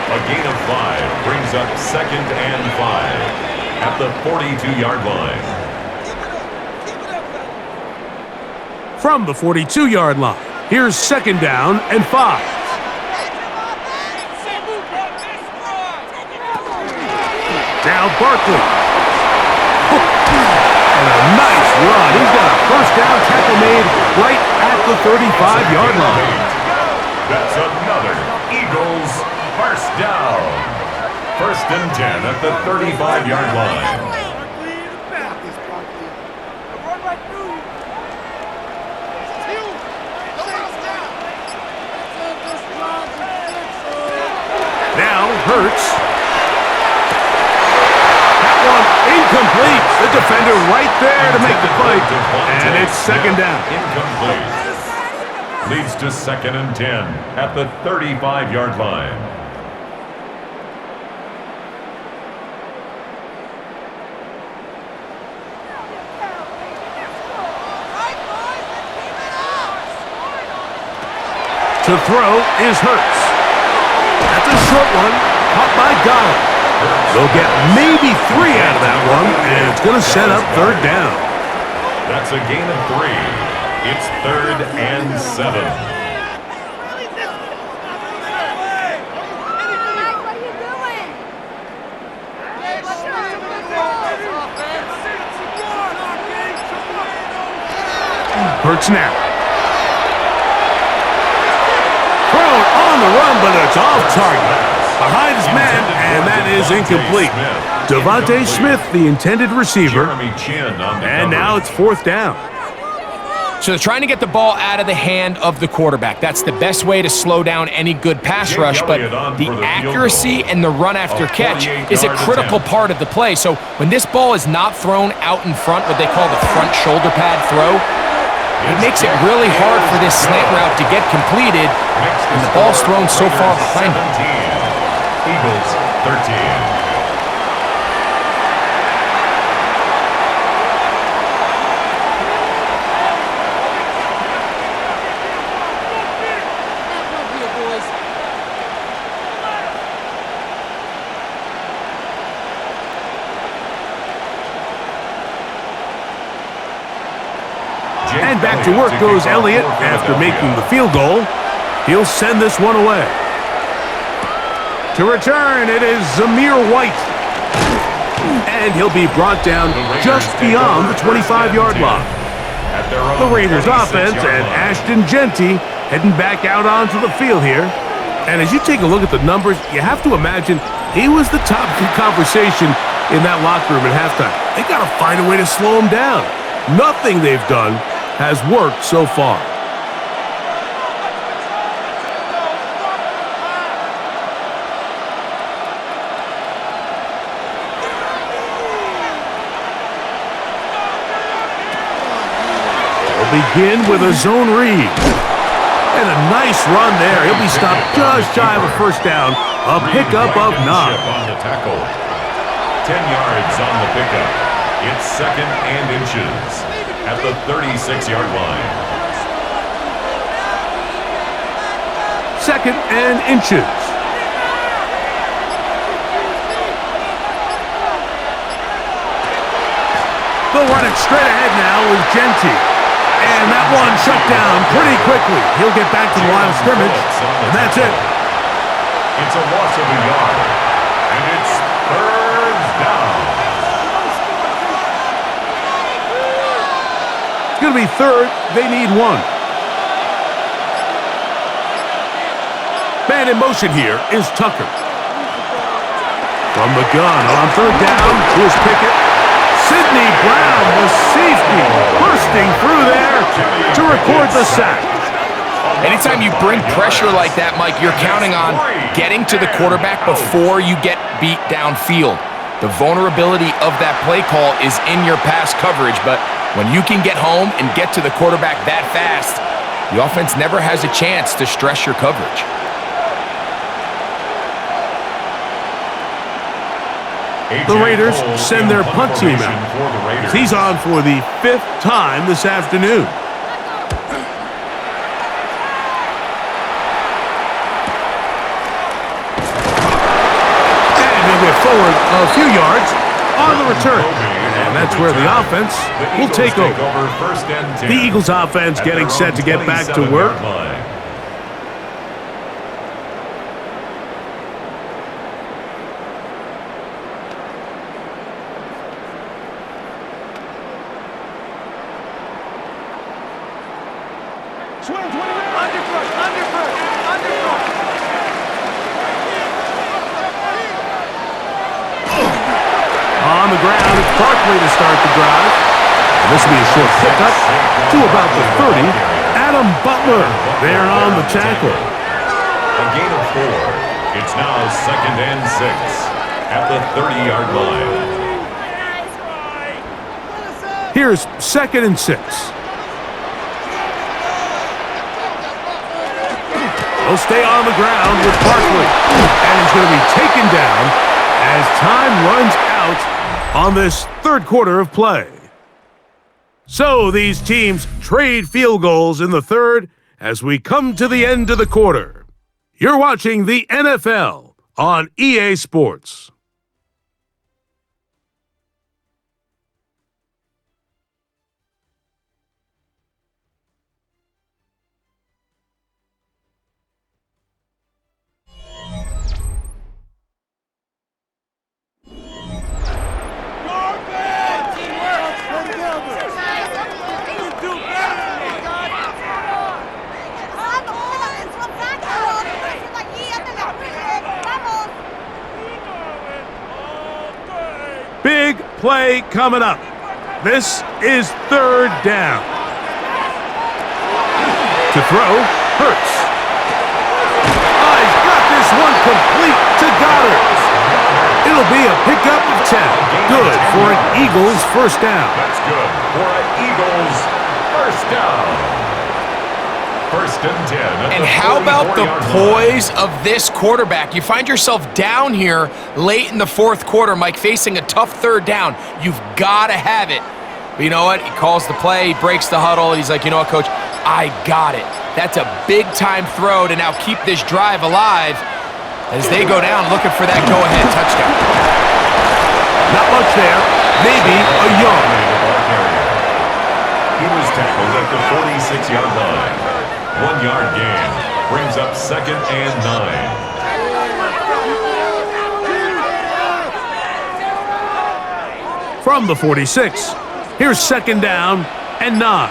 A gain of 5 brings up 2nd and 5 at the 42-yard line. from the 42-yard line. Here's 2nd down and 5. Now Barkley. And a nice run. He's got a first down tackle made right at the 35-yard line. That's another Eagles first down. 1st and 10 at the 35-yard line. Now Hurts. That one incomplete. The defender right there to make the play. And it's 2nd down. Incomplete. Leads to 2nd and 10 at the 35-yard line. To throw is Hurts. That's a short one, caught by Goddard. They'll get maybe 3 out of that one, and it's going to set up 3rd down. That's a gain of 3. It's 3rd and 7. Hurts now. Thrown on the run, but it's off target. Behind his man, and that is incomplete. Devontae Smith, the intended receiver. And now it's 4th down. So they're trying to get the ball out of the hand of the quarterback. That's the best way to slow down any good pass rush, but the accuracy and the run after catch is a critical part of the play. So when this ball is not thrown out in front, what they call the front shoulder pad throw, it makes it really hard for this slant route to get completed, and the ball's thrown so far behind him. Eagles 13. And back to work goes Elliott after making the field goal. He'll send this one away. To return, it is Zamir White. And he'll be brought down just beyond the 25-yard line. The Raiders offense and Ashton Genty heading back out onto the field here. And as you take a look at the numbers, you have to imagine he was the top conversation in that locker room at halftime. They got to find a way to slow him down. Nothing they've done has worked so far. They'll begin with a zone read. And a nice run there. He'll be stopped just shy of a first down. A pickup of 9. On the tackle. 10 yards on the pickup. It's 2nd and inches at the 36-yard line. 2nd and inches. They'll run it straight ahead now with Genty. And that one shut down pretty quickly. He'll get back to the line of scrimmage, and that's it. It's a loss of a yard, and it's 3rd down. It's going to be 3rd. They need 1. Man in motion here is Tucker. From the gun on 3rd down, here's Pickett. Sidney Brown, the safety, bursting through there to record the sack. Anytime you bring pressure like that, Mike, you're counting on getting to the quarterback before you get beat downfield. The vulnerability of that play call is in your pass coverage, but when you can get home and get to the quarterback that fast, the offense never has a chance to stress your coverage. The Raiders send their punt team out. He's on for the 5th time this afternoon. And he'll get forward a few yards on the return. And that's where the offense will take over. First and 10. The Eagles offense getting set to get back to work. On the ground, it's Barkley to start the drive. And this will be a short pickup to about the 30. Adam Butler there on the tackle. A gain of 4. It's now 2nd and 6 at the 30-yard line. Here's 2nd and 6. He'll stay on the ground with Barkley. And he's going to be taken down as time runs out on this third quarter of play. So these teams trade field goals in the third as we come to the end of the quarter. You're watching the NFL on EA Sports. Big play coming up. This is 3rd down. To throw, Hurts. He's got this one complete to Goddard. It'll be a pickup of 10. Good for an Eagles first down. That's good for an Eagles first down. 1st and 10. And how about the poise of this quarterback? You find yourself down here late in the 4th quarter, Mike, facing a tough 3rd down. You've got to have it. But you know what? He calls the play, he breaks the huddle, and he's like, you know what, Coach? I got it. That's a big-time throw to now keep this drive alive as they go down looking for that go-ahead touchdown. Not much there. Maybe a yard. He was tackled at the 46-yard line. 1-yard gain brings up 2nd and 9. From the 46, here's 2nd down and 9.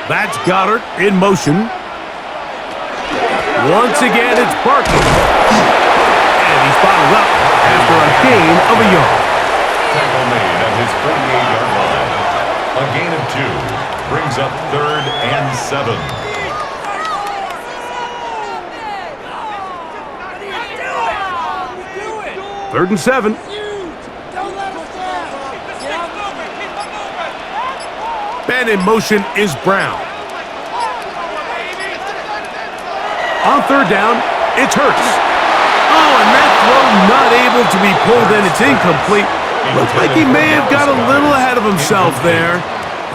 That's Goddard in motion. Once again, it's Barkley. And he's bottled up after a gain of a yard. Tackle made at his 48-yard line. A gain of 2 brings up 3rd and 7. 3rd and 7. Man in motion is Brown. On 3rd down, it's Hurts. And that throw not able to be pulled in. It's incomplete. Looks like he may have got a little ahead of himself there.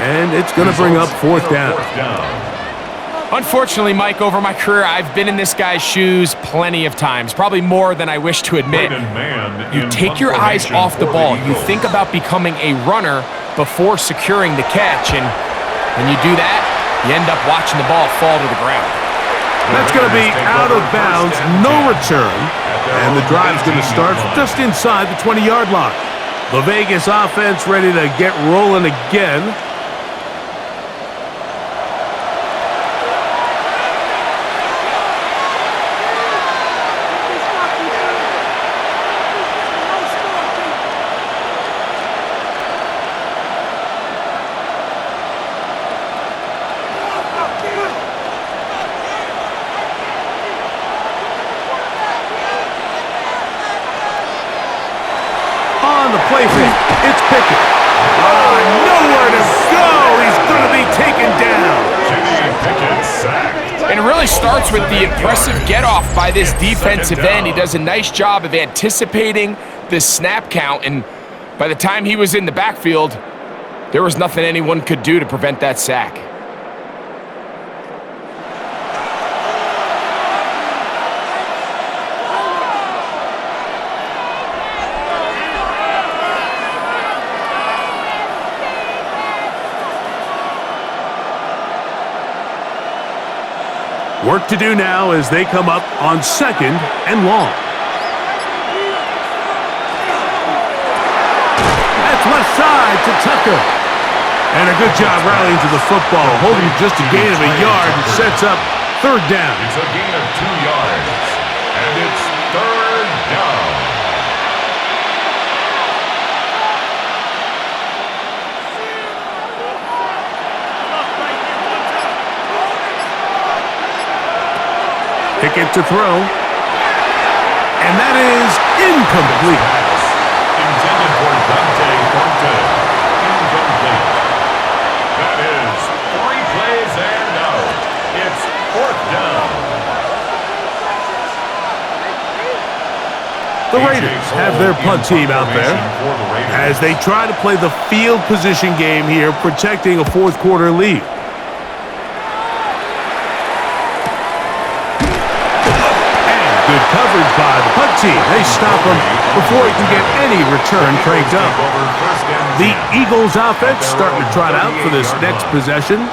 And it's going to bring up 4th down. Unfortunately, Mike, over my career, I've been in this guy's shoes plenty of times, probably more than I wish to admit. You take your eyes off the ball. You think about becoming a runner before securing the catch, and when you do that, you end up watching the ball fall to the ground. That's going to be out of bounds, no return, and the drive's going to start just inside the 20-yard line. The Vegas offense ready to get rolling again. Play fake. It's Pickett. Nowhere to go. He's going to be taken down. Pickett sacked. And it really starts with the impressive get-off by this defensive end. He does a nice job of anticipating the snap count, and by the time he was in the backfield, there was nothing anyone could do to prevent that sack. Work to do now as they come up on 2nd and long. That's left side to Tucker. And a good job rallying to the football, holding just a gain of a yard and sets up 3rd down. It's a gain of 2 yards, and it's 3rd down. Pickett to throw. And that is incomplete. Intended for Dante Thornton. Incomplete. That is 3 plays and out. It's 4th down. The Raiders have their punt team out there as they try to play the field position game here, protecting a 4th quarter lead. Good coverage by the punt team. They stop him before he can get any return cranked up. The Eagles offense starting to trot out for this next possession.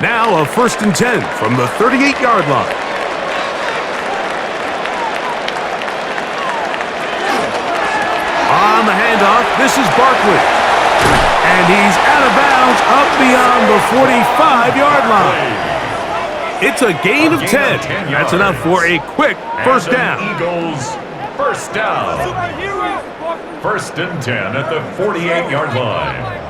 Now a 1st and 10 from the 38-yard line. On the handoff, this is Barkley. And he's out of bounds up beyond the 45-yard line. It's a gain of 10. That's enough for a quick 1st down. Eagles 1st down. 1st and 10 at the 48-yard line.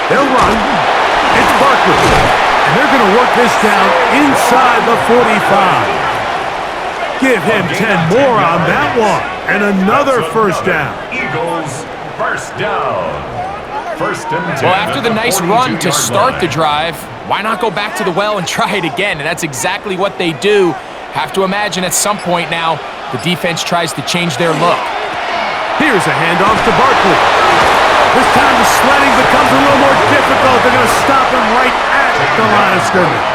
They'll run. It's Barkley. And they're going to work this down inside the 45. Give him 10 more on that one. And another 1st down. Eagles 1st down. 1st and 10. Well, after the nice run to start the drive, why not go back to the well and try it again? And that's exactly what they do. Have to imagine at some point now, the defense tries to change their look. Here's a handoff to Barkley. This time the sledding becomes a little more difficult. They're going to stop him right at the line of scrimmage.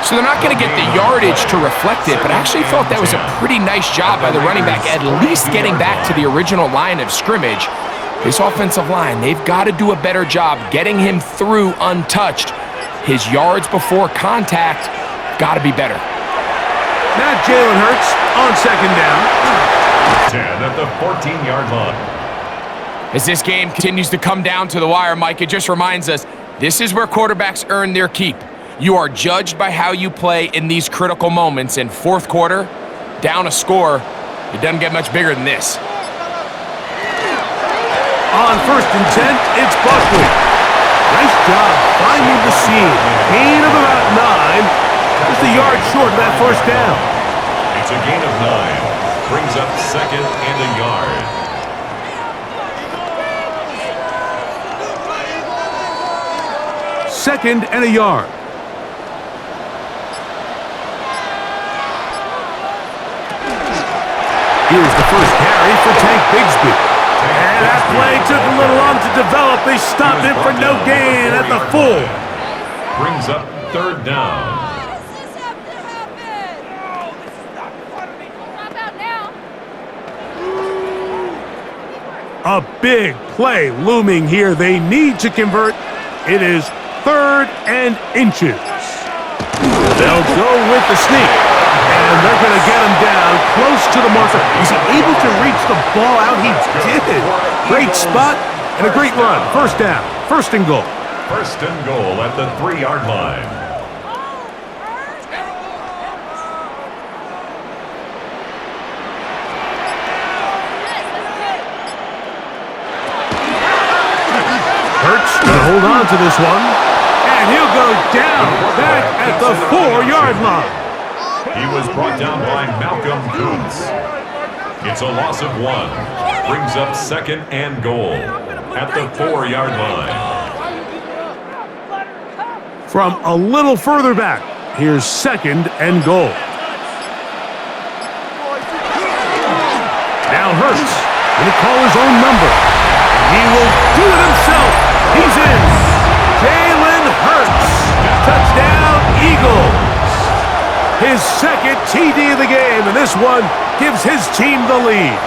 So they're not going to get the yardage to reflect it, but I actually thought that was a pretty nice job by the running back, at least getting back to the original line of scrimmage. This offensive line, they've got to do a better job getting him through untouched. His yards before contact got to be better. Now Jalen Hurts on 2nd down. 10 at the 14-yard line. As this game continues to come down to the wire, Mike, it just reminds us, this is where quarterbacks earn their keep. You are judged by how you play in these critical moments. In 4th quarter, down a score, it doesn't get much bigger than this. On 1st and 10, it's Barkley. Nice job finding the seam. Gain of about 9. Just a yard short of that 1st down. It's a gain of 9. Brings up 2nd and a yard. 2nd and a yard. Here's the first carry for Tank Bigsby. And that play took a little long to develop. They stopped it for no gain at the full. Brings up 3rd down. A big play looming here. They need to convert. It is 3rd and inches. They'll go with the sneak. And they're going to get him down close to the marker. Is he able to reach the ball out? He did. Great spot and a great run. 1st down. 1st and goal. 1st and goal at the 3-yard line. Hurts to hold on to this one. And he'll go down back at the 4-yard line. He was brought down by Malcolm Kuntz. It's a loss of 1. Brings up 2nd and goal at the 4-yard line. From a little further back, here's 2nd and goal. Now Hurts Going to call his own number. He will do it himself. He's in. Jalen Hurts. Touchdown, Eagles. His second TD of the game, and this one gives his team the lead.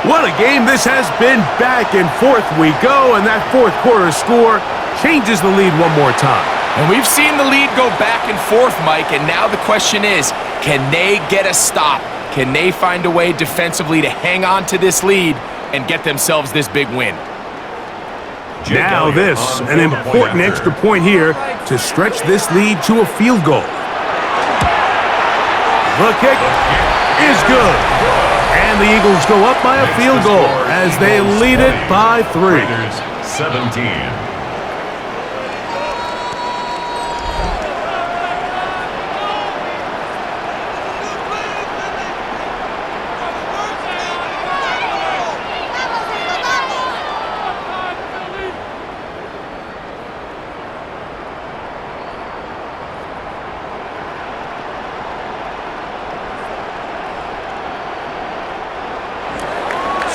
What a game this has been. Back and forth we go, and that fourth quarter score changes the lead one more time. And we've seen the lead go back and forth, Mike, and now the question is, can they get a stop? Can they find a way defensively to hang on to this lead and get themselves this big win? Now this, an important extra point here to stretch this lead to a field goal. The kick is good. And the Eagles go up by a field goal as they lead it by 3. 17.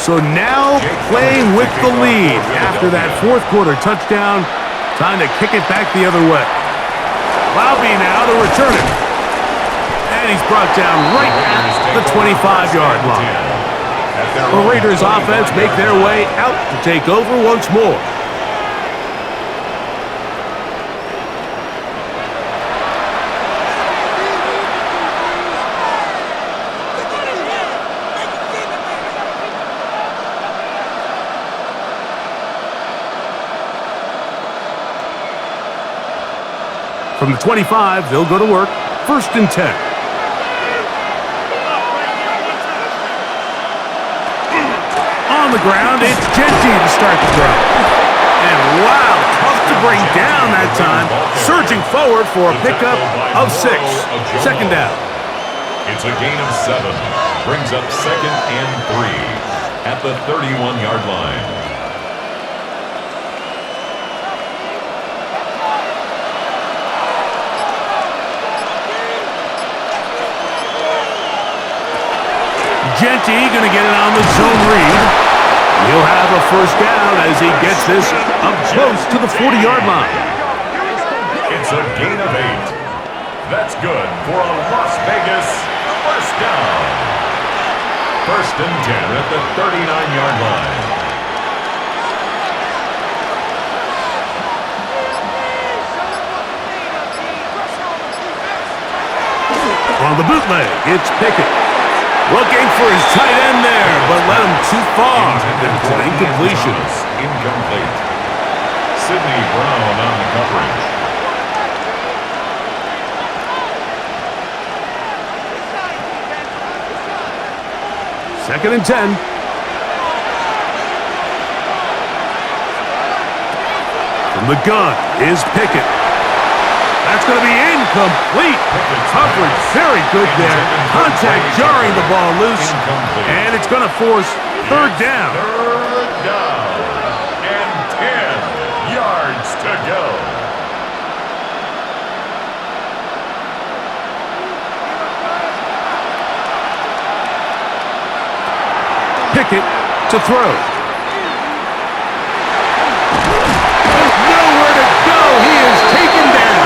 So now playing with the lead after that fourth quarter touchdown. Time to kick it back the other way. Lowby now to return it. And he's brought down right at the 25-yard line. The Raiders offense make their way out to take over once more. From the 25, they'll go to work. 1st and 10. On the ground, it's Genty to start the drive. And wow, tough to bring down that time. Surging forward for a pickup of 6. 2nd down. It's a gain of 7. Brings up 2nd and 3 at the 31-yard line. Genty going to get it on the zone read. He'll have a 1st down as he gets this up close to the 40-yard line. It's a gain of 8. That's good for a Las Vegas 1st down. 1st and 10 at the 39-yard line. On the bootleg, it's Pickett. Looking for his tight end there, but led him too far. It's an incompletion. Incomplete. Sidney Brown on the coverage. Second and 10. From the gun is Pickett. That's going to be incomplete. Coverage very good there. Contact jarring the ball loose. And it's going to force 3rd down. 3rd down. And 10 yards to go. Pickett to throw. Nowhere to go. He is taken down.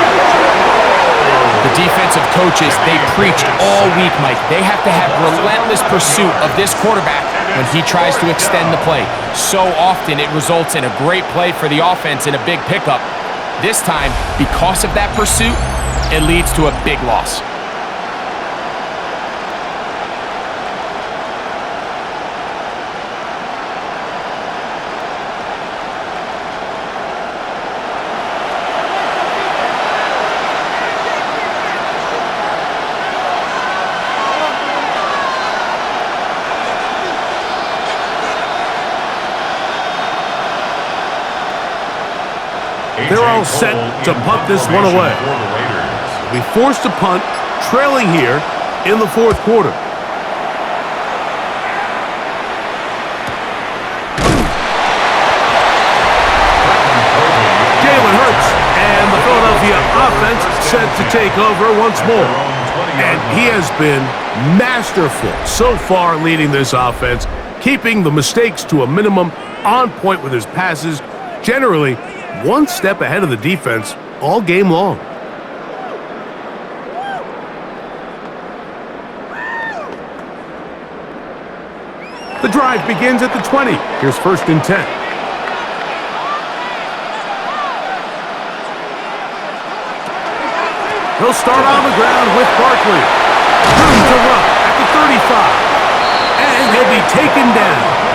The defensive coaches, they preach all week, Mike. They have to have relentless pursuit of this quarterback when he tries to extend the play. So often it results in a great play for the offense and a big pickup. This time, because of that pursuit, it leads to a big loss. They're all set to punt this one away. We forced a punt, trailing here in the 4th quarter. Jalen Hurts and the Philadelphia offense set to take over once more. And he has been masterful so far leading this offense, keeping the mistakes to a minimum, on point with his passes, generally one step ahead of the defense all game long. The drive begins at the 20. Here's 1st and 10. He'll start on the ground with Barkley. Room to run at the 35. And he'll be taken down.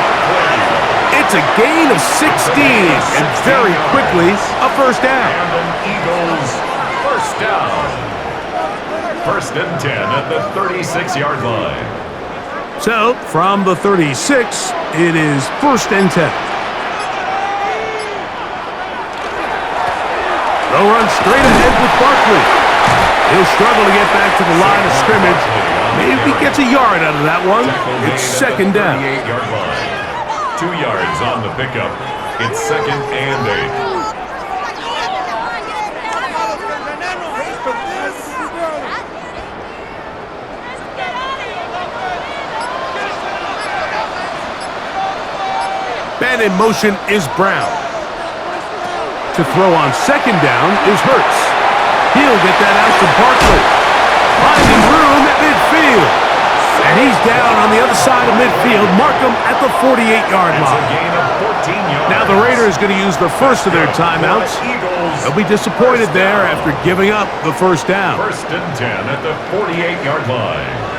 It's a gain of 16, and very quickly, a 1st down. And an Eagles 1st down. 1st and 10 at the 36-yard line. So, from the 36, it is 1st and 10. They'll run straight ahead with Barkley. He'll struggle to get back to the line of scrimmage. Maybe gets a yard out of that one. It's 2nd down. 38-yard line. 2 yards on the pickup. It's 2nd and 8. Man in motion is Brown. To throw on 2nd down is Hurts. He'll get that out to Barkley. Finding room at midfield. And he's down on the other side of midfield. Mark him at the 48-yard It's a line. gain of 14 yards. Now the Raiders going to use the first of their timeouts. They'll be disappointed there after giving up the 1st down. 1st and 10 at the 48-yard line.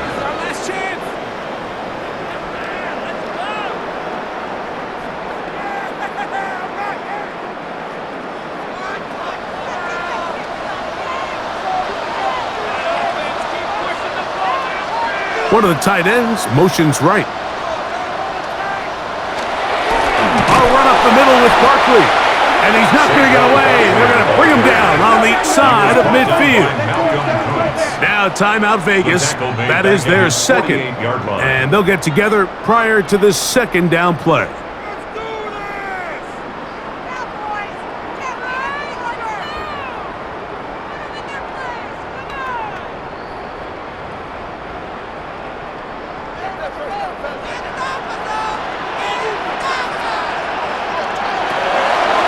One of the tight ends motions right. I'll run up the middle with Barkley. And he's not going to get away. They're going to bring him down on the side of midfield. Now timeout Vegas. That is their 2nd. And they'll get together prior to this 2nd down play.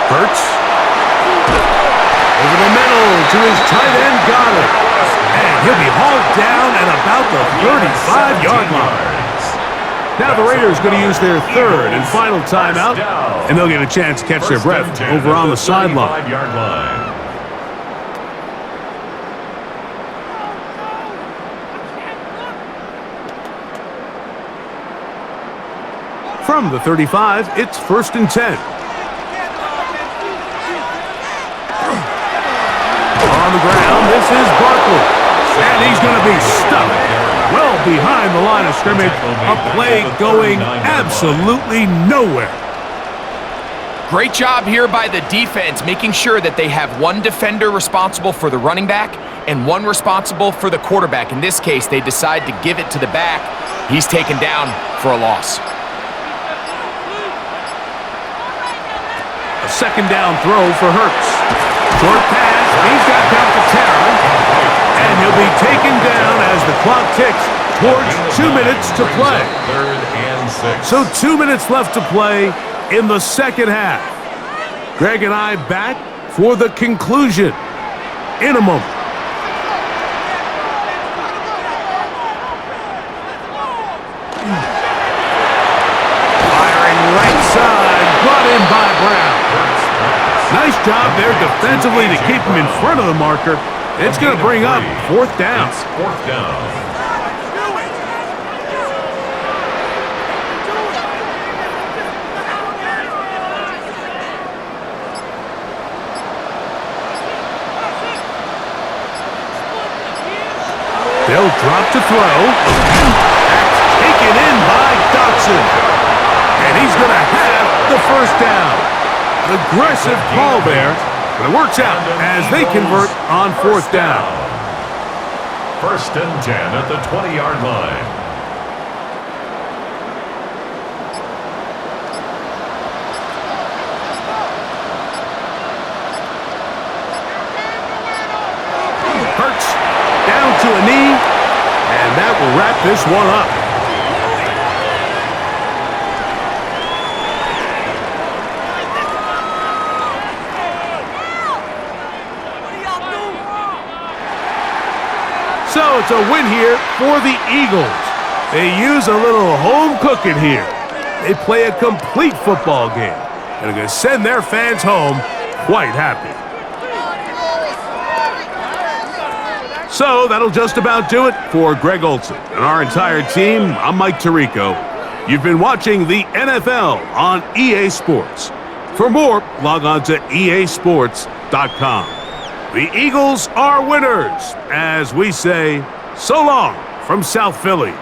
Hurts. Over the middle to his tight end, got it. And he'll be hauled down at about the 35-yard line. Now the Raiders going to use their 3rd and final timeout, and they'll get a chance to catch their breath over on the sideline. From the 35, it's 1st and 10. On the ground, this is Barkley. And he's going to be stuck well behind the line of scrimmage. A play going absolutely nowhere. Great job here by the defense, making sure that they have one defender responsible for the running back and one responsible for the quarterback. In this case, they decide to give it to the back. He's taken down for a loss. A 2nd down throw for Hurts. Short pass. He's got down to Terra. And he'll be taken down as the clock ticks towards 2 minutes to play. 3rd and 6. So 2 minutes left to play in the 2nd half. Greg and I back for the conclusion in a moment. Firing right side, brought in by Brown. Nice job there defensively to keep him in front of the marker. It's going to bring up 4th down. It's 4th down. They'll drop to throw. That's taken in by Dotson. And he's going to have the 1st down. Aggressive call there, but it works out as they convert on 4th down. 1st and 10 at the 20-yard line. Hurts down to a knee, and that will wrap this one up. So it's a win here for the Eagles. They use a little home cooking here. They play a complete football game and are going to send their fans home quite happy. So that'll just about do it for Greg Olsen and our entire team. I'm Mike Tirico. You've been watching the NFL on EA Sports. For more, log on to easports.com. The Eagles are winners, as we say, so long from South Philly.